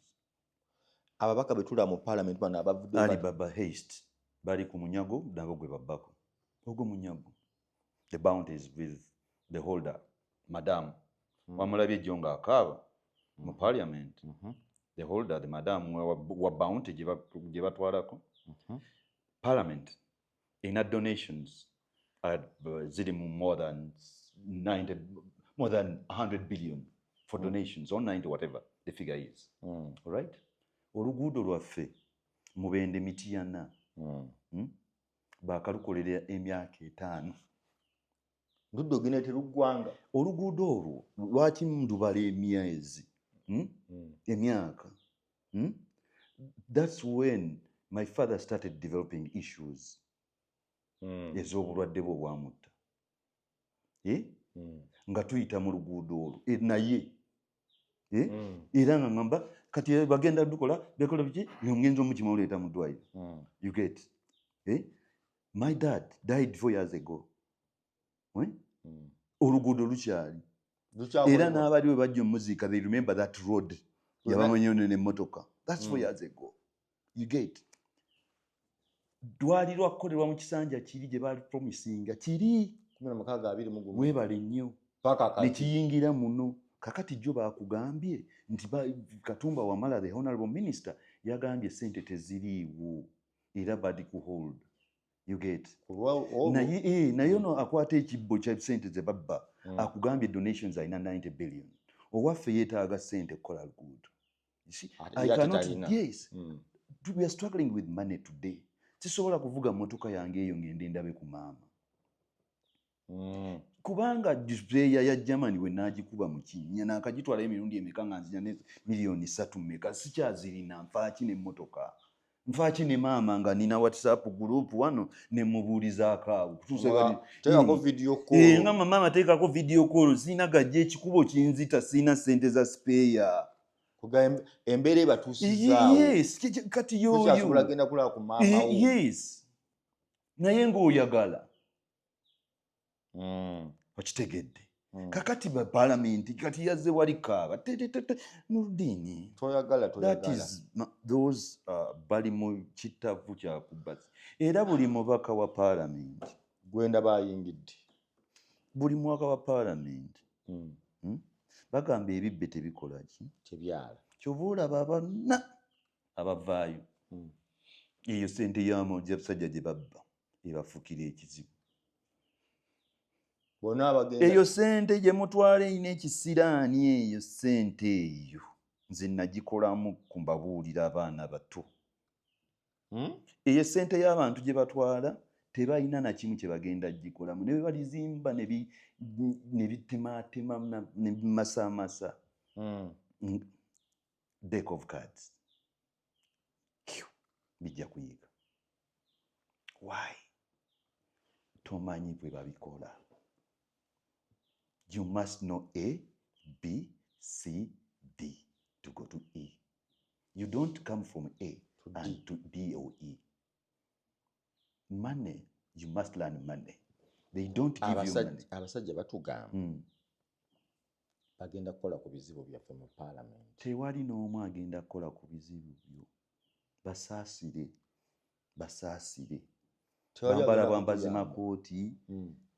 Ababaka betula mu parliament bano abavudde Ali Baba Haste bali ku munyago nabo gwe babbako. Ogwo munyago. The bounties with the holder, Madam. Wamulabye jjo ng'akaaba mu parliament. The holder, the madam, wa bounty gye batwalako. Parliament ina donations ziri mu more than 100 billion for donations, or 90 whatever the figure is. All right? Oluguudo lwaffe Mubende Mitiyana bakalukolera emyaka 5. Luddo gine teruggwanga. Oluguudo olwo lwaki ndubala emyezi emyaka. That's when my father started developing issues ez'obulwadde bwe bwamutta. Nga tuyita mu luguudo olwo naye era nga ngamba kati bagenda dukola bekola biki ng'omugenzi omukima oleeta mu ddwaliro. You get my dad died 4 years ago. Oluguudo lukyali era n'abali we bajja omuziika, they remember that road yabamanyeyo n'emmotoka. That's 4 years ago. You get ddwaliro akukolerwa mu kisanja kiri gye baali promisinga kiri 16 webale nnyo ne kiyingira muno. Kakati jjo baakugambye nti Katumba Wamala, the honorable minister, yagambye sente teziriiwo era badi ku hold. You get naye ono akwata ekibbo kya sente ze babba akugambye donations alina 90 billion. Owaffe yeetaaga sente kukola luguudo. You see, I cannot, yes, we are struggling with money today. Sisobola kuvuga motoka yange eyo ngende ndabe ku maama. Kubanga display ya Germany we nagikuba mu kinnya nakagitwala emirundi emeka nga nzija ne milioni 3 meka sikyazirina nfaaki ne motoka. Nfaaki ne maama nga nina WhatsApp group wano ne mubuuliza akaawo kutuuse bali teekako video call. Nga mama teekako video call sina gajja ekikubo kinzita sina sente za spare. Kuga embeera ebatuusizaawo. Yes, kati yoyo tukyasobola genda kulaba ku maama wo. Yes, naye ng'oyagala okitegedde. Kakati ba parliament kati yazze wali kaaba Nurdini toyagala. That is those bali mu kitavu kya kubasi. Era buli mubaka wa parliament gwenda bayingidde, buli mwaka wa parliament bagamba ebibbe tebikola ki tebyala. Kyova olaba abana abavaayo eyo sente y'abasajja gye babba ebafukira ekizibu. Bonna abagenda Eyo sente gye mutwala ine ekisiraani eyo sente eyo nze nagikolamu kumbabuulira abaana bato. Eyo sente y'abantu gye batwala tebalina na kimu kye bagenda gikolamu. Ne balizimba ne bitemaatema ne bimasaamasa. Deck of cards bijja kuyiga. Why? Tomanyi bwe babikola. You must know A, B, C, D to go to E. You don't come from A and to D or E. Money, you must learn money. They don't give you money. Abasajja batugamba bagenda kukola ku bizibu byaffe mu parliament. Tewali n'omu agenda kukola ku bizibu byo. Basaasire. Bambala bwambazi makooti.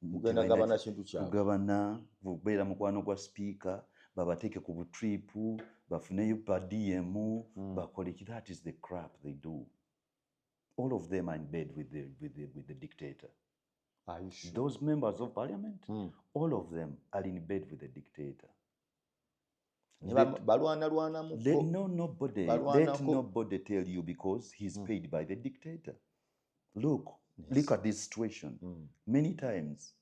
Mugenda gabana kintu kyabwe. Kugabana, bubeera mukwano gwa speaker, babateeke ku butripu, bafuneyo pa DM, bakole. That is the crap they do. All of them are in bed with the dictator. Are you sure? Those members of parliament, all of them are in bed with the dictator. Let nobody tell you because he's paid by the dictator. Look at this situation. Many times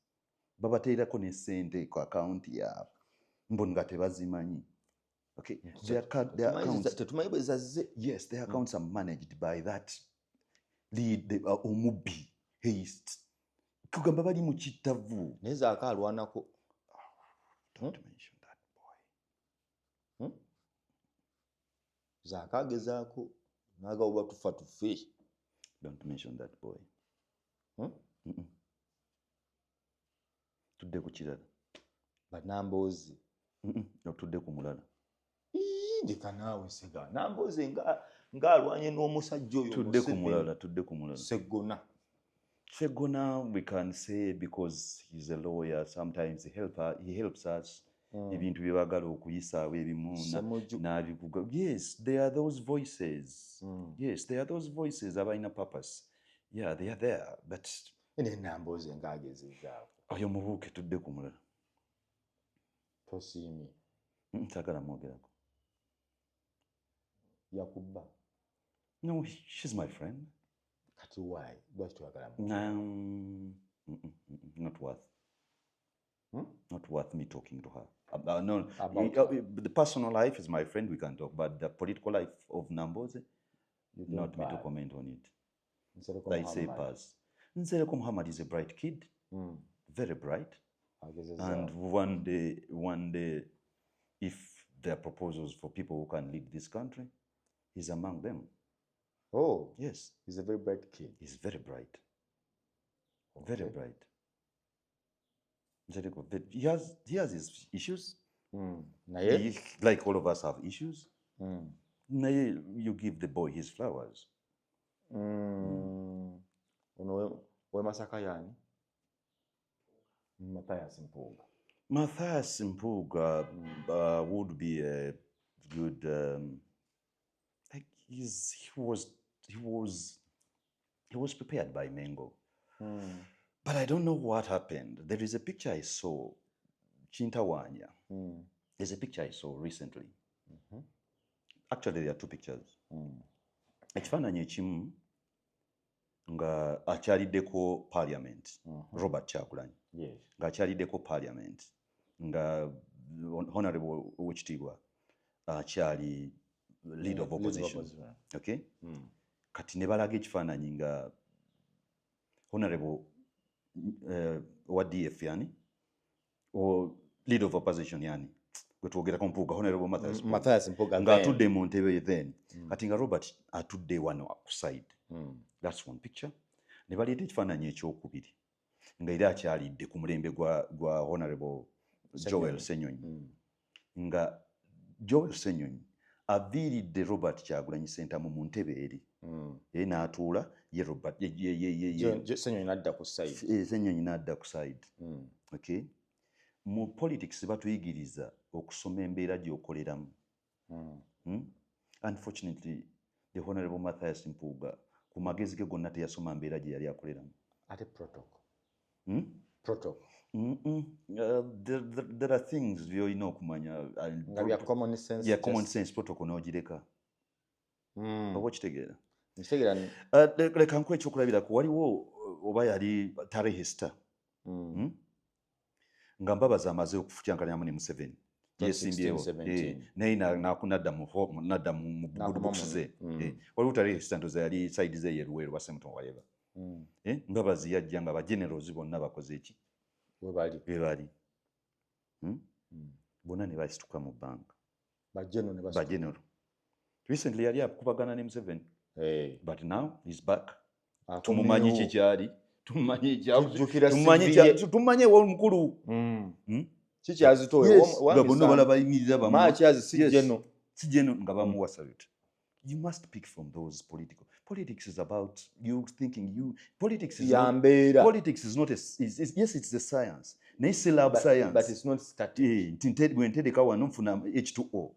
babateerako ne sente ku account yaabwe mbu nga tebazimanyi. Okay, their accounts, yes, their accounts are managed by that lead omubbi Haste. Kugamba bali mu kitavu. Naye Zaaka alwanako. Don't mention that boy. Zaaka agezaako n'agawo batufa tufe. Don't mention that boy. Tudde ku kirala. Banamboozi. Tudde ku mulala. sindika naawe Sega Nambooze ng'alwanye n'omusajja oyo tudde ku mulala Sseggona. Sseggona, we can say, because he's a lawyer, sometimes he helps us. Ebintu bye baagala okuyisaawo ebimu n'abikuga. Yes, there are those voices. Yes, there are those voices abalina purpose. Yeah, they are there, but Ne Nambooze ng'agezezzaako. Oyo mubuuke tudde ku mulala. Tosiimye. Tagala mwogerako. Yakubba. No, she's my friend. Kati why? Lwaki toyagala Not worth. Not worth me talking to her. No, the personal life is my friend, we can talk, but the political life of Nambooze, not me to comment on it. I say pass. Nsereko Muhammad is a bright kid, very bright. And one day, if there are proposals for people who can lead this country, he's among them. Oh, yes. He's a very bright kid. He's very bright. Okay. Very bright. But he has his issues. Like all of us have issues. You give the boy his flowers. We Masaka yani? Matthias Mpuuga. Matthias Mpuuga would be a good. Like he was prepared by Mengo, but I don't know what happened. There is a picture I saw, Chintawanya. There's a picture I saw recently. Actually, there are two pictures. Ekifaananyi ekimu nga akyaliddeko parliament, Robert Kyagulanyi. Yes. Nga akyaliddeko parliament, nga honorable Owekitiibwa akyali leader of opposition. Okay? Kati ne balaga ekifaananyi nga honorable wa DF yani, o leader of opposition yani, gwe twogerako Mpuuga, honorable Matthias Mpuuga nga atudde mu ntebe then, kati nga Robert atudde wano ku side. That's one picture. Ne baleeta ekifaananyi ekyokubiri nga era akyalidde ku mulembe gwa honorable Joel Ssenyonyi. Nga Joel Ssenyonyi aviiridde Robert Kyagulanyi Ssentamu mu ntebe eri. N'atuula ye Robert Ssenyonyi n'adda ku side. Ssenyonyi n'adda ku side. Okay? Mu politics batuyigiriza okusoma embeera gy'okoleramu. Unfortunately, the honorable Matthias Mpuuga ku magezi ge gonna teyasoma mbeera gye yali akoleramu. Ate protocol. Protocol. There are things by'olina okumanya. Nga bya common sense. Yeah, common sense protocol n'ogireka. Oba okitegeera? Ntegeera. Leka nkuwe ekyokulabirako. Waliwo oba yali Tarehe Star. Nga Mbabazi amaze okufutyankanyamu ne Museveni. Yesimbyewo. Naye n'adda mu good books ze. Waliwo Tarehe Star ntoza yali side ze yeruweru Washington whatever. Mbabazi yajja nga bagenerals bonna bakoze eki? We bali. Bonna ne basituka mu banka. Bagenero. Recently yali akubagana ne Museveni. But now he's back. Tumumanyi kikyali. Tumanye w'omukulu. Kikyazitoyo. Bonna balaba yimirira bamu. Makyazi sijeno nga bamuwa salute. You must pick from those political. Politics is about you thinking. Politics is not yes, it's a science. It's a lab science. But it's not static. When tedeka wano mfuna H2O,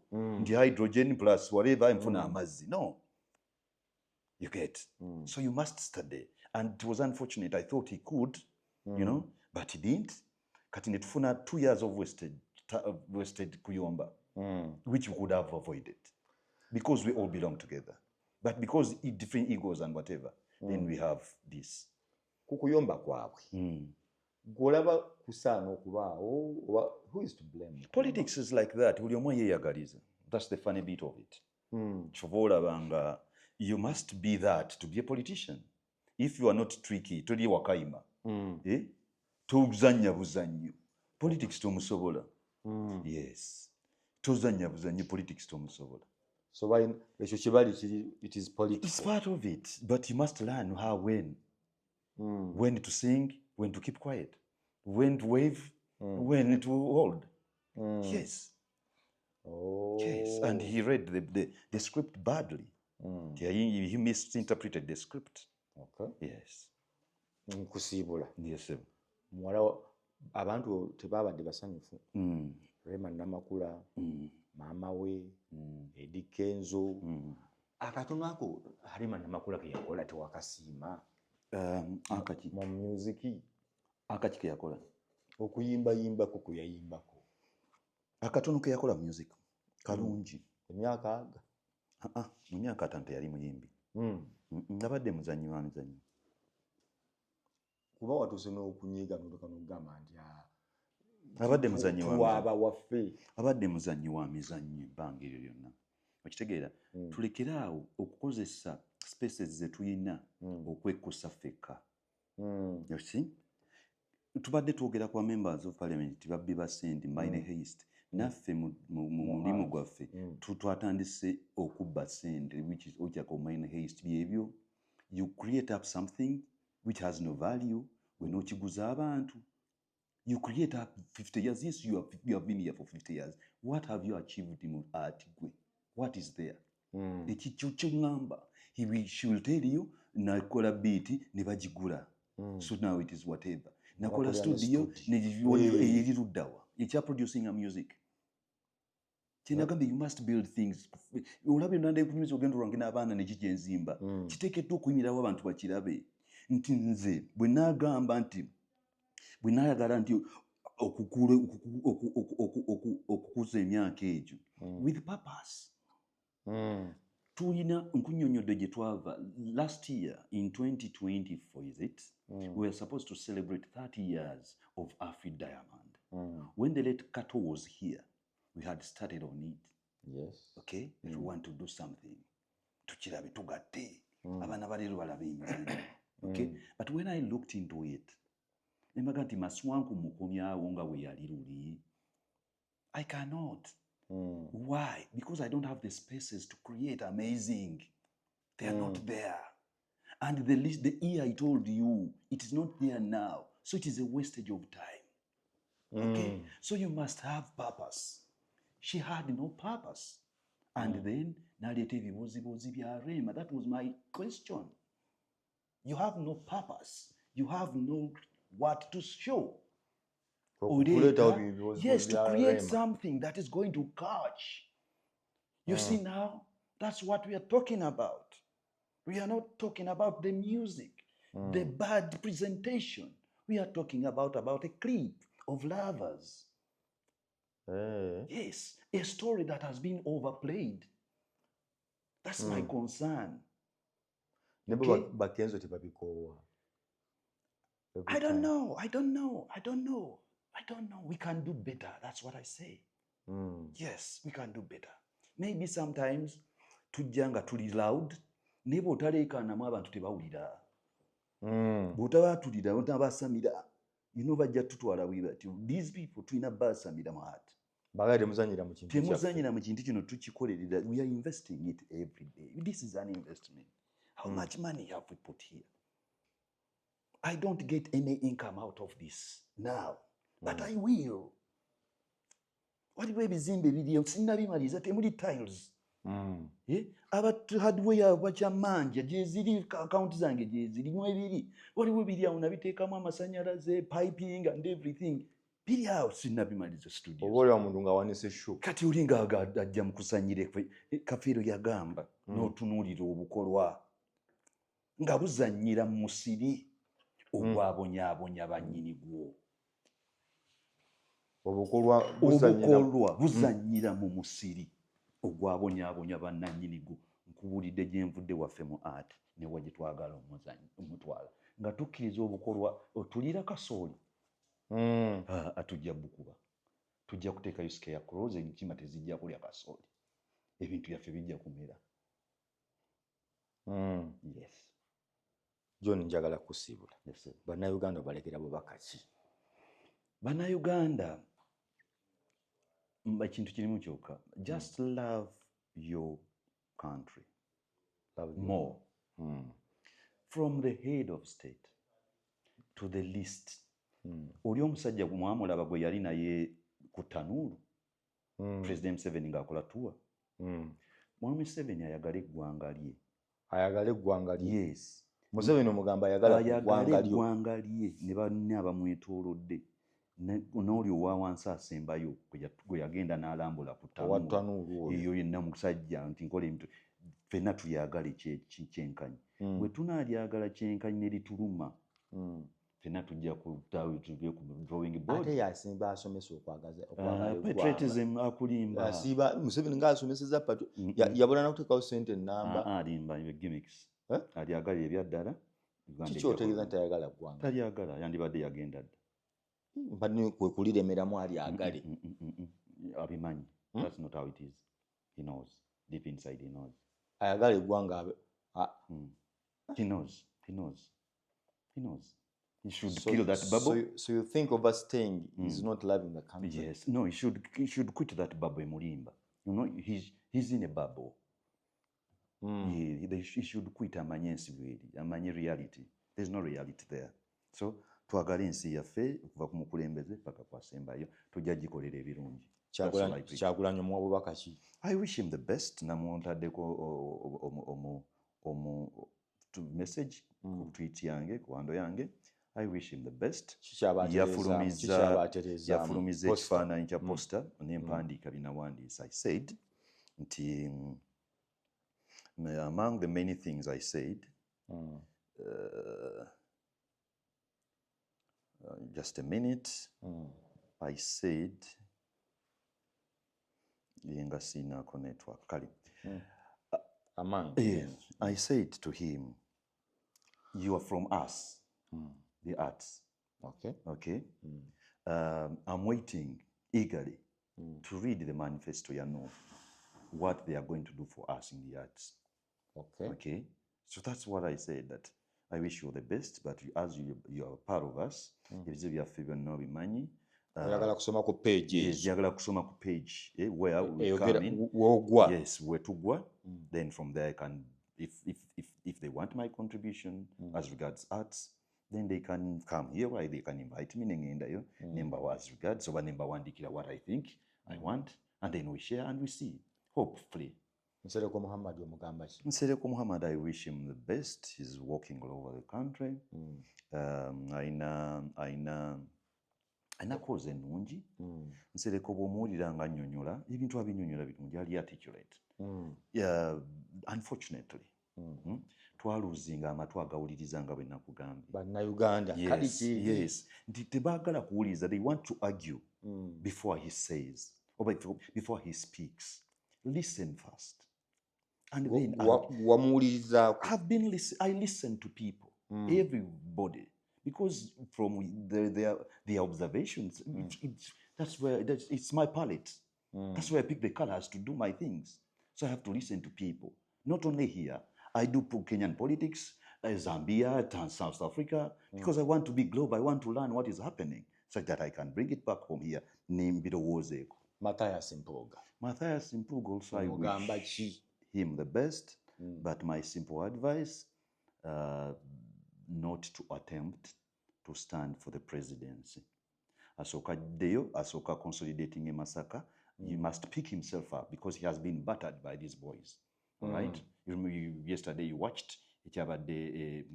the hydrogen plus whatever mfuna amazzi. No. You get. So you must study. And it was unfortunate. I thought he could, but he didn't. Kati netufuna 2 years of wasted kuyomba, which we could have avoided. Because we all belong together. But because different egos and whatever, then we have this. Kukuyomba kwabwe. Golaba kusaana okubaawo. Who is to blame? Politics is like that. Buli omu yeeyagaliza. That's the funny bit of it. Kyova olabanga, you must be that to be a politician. If you are not tricky, toli wakayima. Tozannya buzannyo. Politics tomusobola. Yes. Tozannya buzannyo, politics tomusobola. So it is political. It's part of it, but you must learn how, when to sing, when to keep quiet, when to wave, when to hold. Yes. Yes, and he read the script badly. He misinterpreted the script. Okay. Yes. Nkusiibula. Yes. Muwala abantu tebaabadde basanyufu. Rema Namakula, maama we, Eddie Kenzo. Akatono ako Halima Namakula ke yakola tewakasiima. Akaki. Mu music. Akaki ke yakola. Okuyimbayimbako kwe yayimbako. Akatono ke yakola music. Kalungi. Emyaka aga. Mu myaka 5 yali muyimbi. Nabadde muzannyi wa mizannyo. Kuba watuuse n'okunyiiga n'okugamba nti abadde muzannyi waffe. Abadde muzannyi wa mizannyo ebbanga eryo lyonna. Okitegeera tulekeraawo okukozesa spaces ze tuyina okwekkusa ffekka. You see? Tubadde twogera kwa members of parliament babbi ba Sindi Mine Heist. Naffe mu mulimu gwaffe twatandise okubba Sindi which is ojako Mine Heist byebyo. You create up something which has no value when okiguza abantu. You create up 50 years. Yes, you have been here for 50 years. What have you achieved in Artigwe? What is there? She will tell you, nakola beat ne bagigula. So now it is whatever. Nakola studio ne yerirudawa. You're producing a music. You must build things. Olabe nande kunyuza ogendo lwange n'abaana ne kijenzimba. Kiteekeddwa okuyimirawo abantu bakirabe. Nti nze bwe nagamba nti bwe nayagala nti okukuza emyaka egyo with purpose. Tulina nkunyonyodde gye twava last year in 2024 is it? We were supposed to celebrate 30 years of Afri Diamond. When the late Kato was here, we had started on it. Yes. Okay? If we want to do something. Tukirabe tugatte. Abana balero balabe emizannyo. Okay? But when I looked into it, Nemaganti maswanku mukomyawo nga we yali luli. I cannot. Why? Because I don't have the spaces to create amazing. They are not there. And the year I told you, it is not there now. So it is a wastage of time. Okay? So you must have purpose. She had no purpose. And then, nalete bibuzibuzi bya Rema. That was my question. You have no purpose. You have no what to show. Yes, to create something that is going to catch. You see now, that's what we are talking about. We are not talking about the music, the bad presentation. We are talking about a clip of lovers. Yes, a story that has been overplayed. That's my concern. Okay? I don't know. We can do better. That's what I say. Yes, we can do better. Maybe sometimes tujanga tuli loud. Nebo otalekanamu abantu tebawulira. Bw'otabatulira n'abasamira. Bajja tutwala bwe bati. These people tulina basamira mu heart. Temuzanyira mu kintu kino tukikolerera. We are investing it every day. This is an investment. How much money have we put here? I don't get any income out of this now, but I will. Waliwo ebizimbe biriyo sinnabimaliza temuli tiles. Abantu hardware bakyamanja gyeziri account zange gyezirimu ebiri. Waliwo biri awo nabiteekamu amasanyalaze, piping and everything. Biri awo sinnabimaliza studio. Oboolya omuntu nga wanise show. Kati olinga ajja mu kusanyire Kafeero yagamba n'otunuulira obukolwa nga buzannyira mu musiri ogwabonyaabonya bannyini gwo. Obukolwa buzannyira mu musiri ogwabonyaabonya bannannyini gwo. Nkubuulidde gye nvudde waffe mu art ne wa gye twagala omutwala. Nga tukkiriza obukolwa otuliira kasooli. Atujja bukuba. Tujja kuteekayo scarecrows enkima tezijja kulya kasooli. Ebintu byaffe bijja kumera. Yes. John njagala kusiibula. Yes. Bannayuganda balekera bubaka ki? Bannayuganda ekintu kirimu kyokka. Just love your country. Love more. From the head of state to the least. Oli omusajja mwamulaba gwe yali naye ku tanuulu. President Museveni ng'akola tour. Mwami Museveni ayagala eggwanga lye. Ayagala eggwanga lye. Yes. Museveni omugamba ayagala eggwanga lye ne banne abamwetoolodde. N'oli owa wansi asembayo gwe yagenda n'alambula ku ttanuulu eyo yenna musajja nti nkola emintu ffenna tulyagala kyenkanyi bwe tunalyagala kyenkanyi ne lituluma ffenna tujja tuve ku drawing board. Ate yasimba asomesa okwagala patriotism akulimba yasiba Museveni ng'asomeseza yabula n'okuteekawo ssente ennamba alimba gimmicks alyagala ebyaddala. Kiki otegeeza nti ayagala ggwanga? Talyagala yandibadde yagenda dda. Mbadde kwe kuliremeramu alyagale. Abimanyi. That's not how it is. He knows. Deep inside he knows. Ayagala eggwanga. He knows. He should kill that bubble. So you think overstaying is not loving the country? Yes. No, he should quit that bubble emulimba. You know, he's in a bubble. He should quit amanye ensibweri, amanye reality. There's no reality there. So twagala ensi yaffe okuva ku mukulembeze paka kwasembayo tujja gikolera ebirungi. Kyagulanyi omuwa bubaka ki? I wish him the best. Namuntaddeko message ku tweet yange ku wando yange. I wish him the best. Yafulumiza ekifaananyi kya poster n'empandiika binawandiisa. I said nti among the many things I said, just a minute, I said, I said to him, you are from us, the arts. Okay. I'm waiting eagerly to read the manifesto, what they are going to do for us in the arts. Okay. So that's what I said, that I wish you the best, but as you are part of us, ebizibu byaffe byonna bimanyi. Oyagala kusoma ku page. Yes, yagala kusoma ku page where we come in. Yes, where tugwa. Then from there I can, if they want my contribution as regards arts, then they can come here, or they can invite me nengendayo nemba as regards so banemba wandikira what I think I want, and then we share and we see, hopefully. Nsereko Muhammad omugamba ki? Nsereko Muhammad, I wish him the best. He's walking all over the country. Aina koze ennungi. Nsereko bw'omuwulira nga annyonnyola ebintu abinnyonnyola birungi, ali articulate. Unfortunately, twaluzinga amatu agawuliriza nga bwe nakugambye. Bannayuganda. Yes. Nti tebaagala kuwuliriza. They want to argue before he says, or before he speaks. Listen first. And then I listen to people, everybody, because from their observations, it's my palette. That's where I pick the colors to do my things. So I have to listen to people. Not only here, I do Kenyan politics, Zambia, South Africa, because I want to be global. I want to learn what is happening, so that I can bring it back home here. Matthias Mpuuga. Matthias Mpuuga also, I wish him the best, but my simple advice, not to attempt to stand for the presidency. Asoka Deo, Asoka consolidating in Masaka, he must pick himself up because he has been battered by these boys. All right? Yesterday you watched Echabade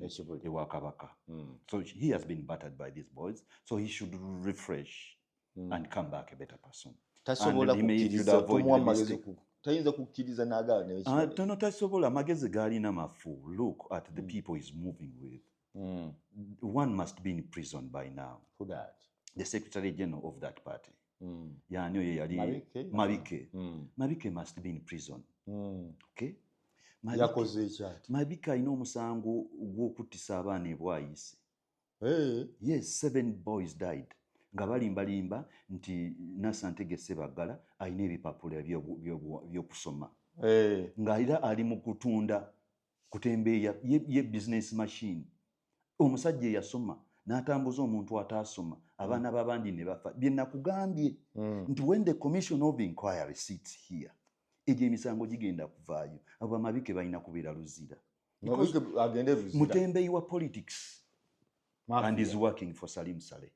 Wakabaka. So he has been battered by these boys. So he should refresh and come back a better person. Tasobola kukkiriza tumuwa amagezi tayinza kukkiriza n'agaana n'ekirala. Tono tasobola amagezi g'alina mafu. Look at the people he's moving with. One must be in prison by now. Who that? The Secretary General of that party. Mabike. Mabike must be in prison. Okay? Yakoze ekyati. Mabike alina omusango gw'okuttisa abaana e Bwaise. Yes, 7 boys died. Nga balimbalimba nti Nasantege Ssebaggala alina ebipapula by'okusoma. Nga era ali mu kutembeeya ye business machine. Omusajja eyasoma n'atambuza omuntu ataasoma, abaana b'abandi ne bafa. Bye nakugambye nti when the commission of inquiry sits here, egyo emisango gigenda kuvaayo. Abo Mabike balina kubeera luzira. Mutembeeyi wa politics and is working for Salim Saleh.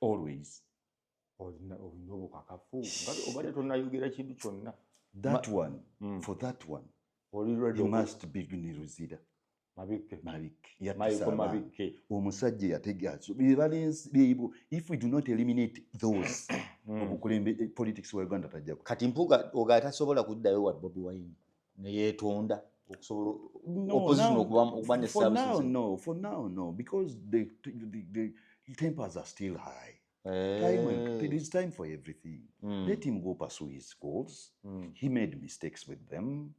Always. olina obukakafu nga obadde tonnayogera kintu kyonna. That one, for that one, he must be Niruzira. Mabike. Maiko Mabike. Omusajja yategeka. If we do not eliminate those, politics wa Uganda tajja. Kati Mpuuga oga tasobola kuddayo wa Bobi Wine ne yeetonda okusobola opposition okuba ne services. For now, no, because the tempers are still high. It is time for everything. Let him go pursue his goals. He made mistakes with them.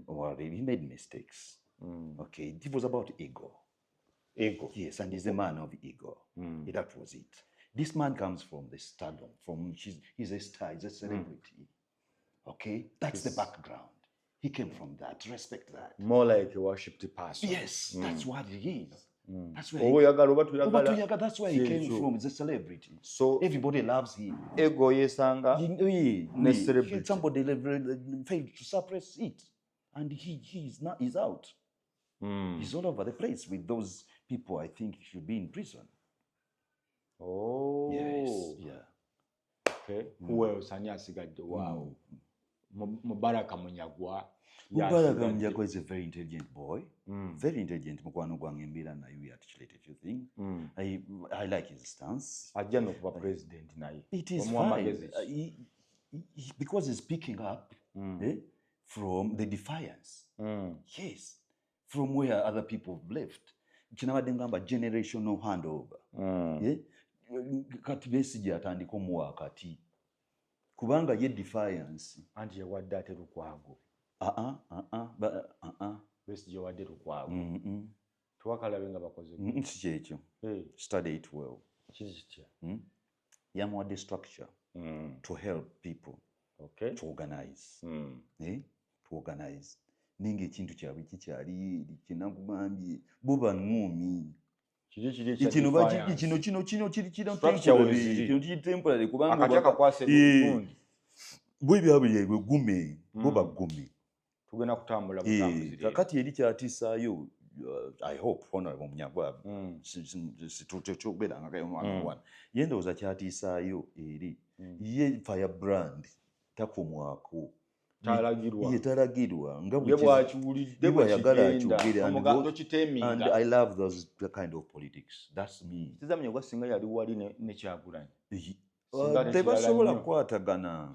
Well, he made mistakes. Okay, it was about ego. Ego. Yes, and he's a man of ego. That was it. This man comes from the stardom. He's a star. He's a celebrity. Okay, that's the background. He came from that. Respect that. More like a worshipped person. Yes, that's what he is. That's where that's where he came from. He's a celebrity. So everybody loves him. Ego yesanga. Somebody failed to suppress it, and he's out. He's all over the place with those people. I think he should be in prison. Oh. Yes. Yeah. Okay. Who else? Wow. Mubaraka Munyagwa. Mubaraka Munyagwa is a very intelligent boy. Very intelligent. Mukwano gwange mbira na you articulate a few things. I like his stance. Ajja kuba president naye. It is fine. Because he's picking up from the defiance. Yes. From where other people have left. Kinabadde ngamba generational handover. Kati Besigye atandika omuwa kati. Kubanga ye defiance. Anti yawadde ate Lukwago. Besigye yawadde Lukwago. Twakalabe nga bakoze. Si kyekyo. Study it well. Kizitya. Yamuwadde structure to help people. Okay. To organize. To organize. Ninga ekintu kyabwe kikyali kinakugambye bo banoomi kino temporary kubanga bwe byabwe gume bo bagume tugenda kutambula butambuzi kakati eri kyatiisaayo I hope honorable Munyagwa situkyogera nga kayo mwana ye ndowooza kyatiisaayo eri ye firebrand takomwako yetalagirwa nga bwayagala akyogere and I love those kind of politics. That's me. Tizamenya singa yali wali ne Kyagulanyi. Tebasobola kukwatagana.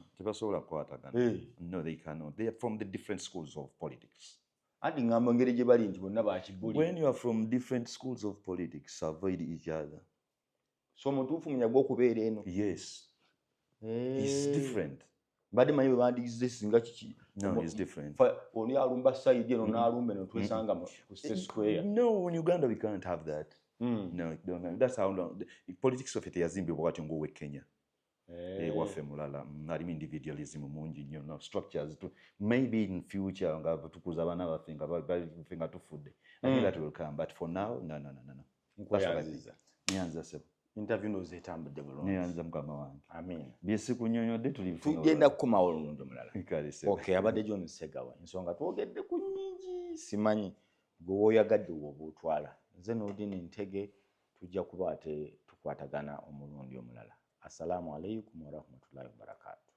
No, they cannot. They are from the different schools of politics. Andi ngamba ngeri gye bali nti bonna bakibuli. When you are from different schools of politics, avoid each other. So mutuufu Munyagwa okubeera eno. Yes. It's different. Bade manyi bandigize singa kiki. No, it's different. Oli alumba side eno n'alumba eno twesanga ku square. No, in Uganda we can't have that. No, that's how long politics of it yazimbibwa bwatyo ng'owe Kenya. Waffe mulala alimu individualism mungi nnyo no structures maybe in future nga tukuza abaana baffe nga tufudde. I think that will come, but for now no. Nyanza sebo. Interview no zetambudde bulungi. Nyanza mukama wange. Amen. Byesikunyonyodde tugenda kukomawo olulungi omulala. Okay, abadde John Segawa. Ensonga twogedde ku nnyingi simanyi gwe w'oyagadde woba otwala. Nze n'Odini Ntege tujja kuba ate tukwatagana omulundi omulala. Assalamu alaikum wa rahmatullahi wa barakatuh.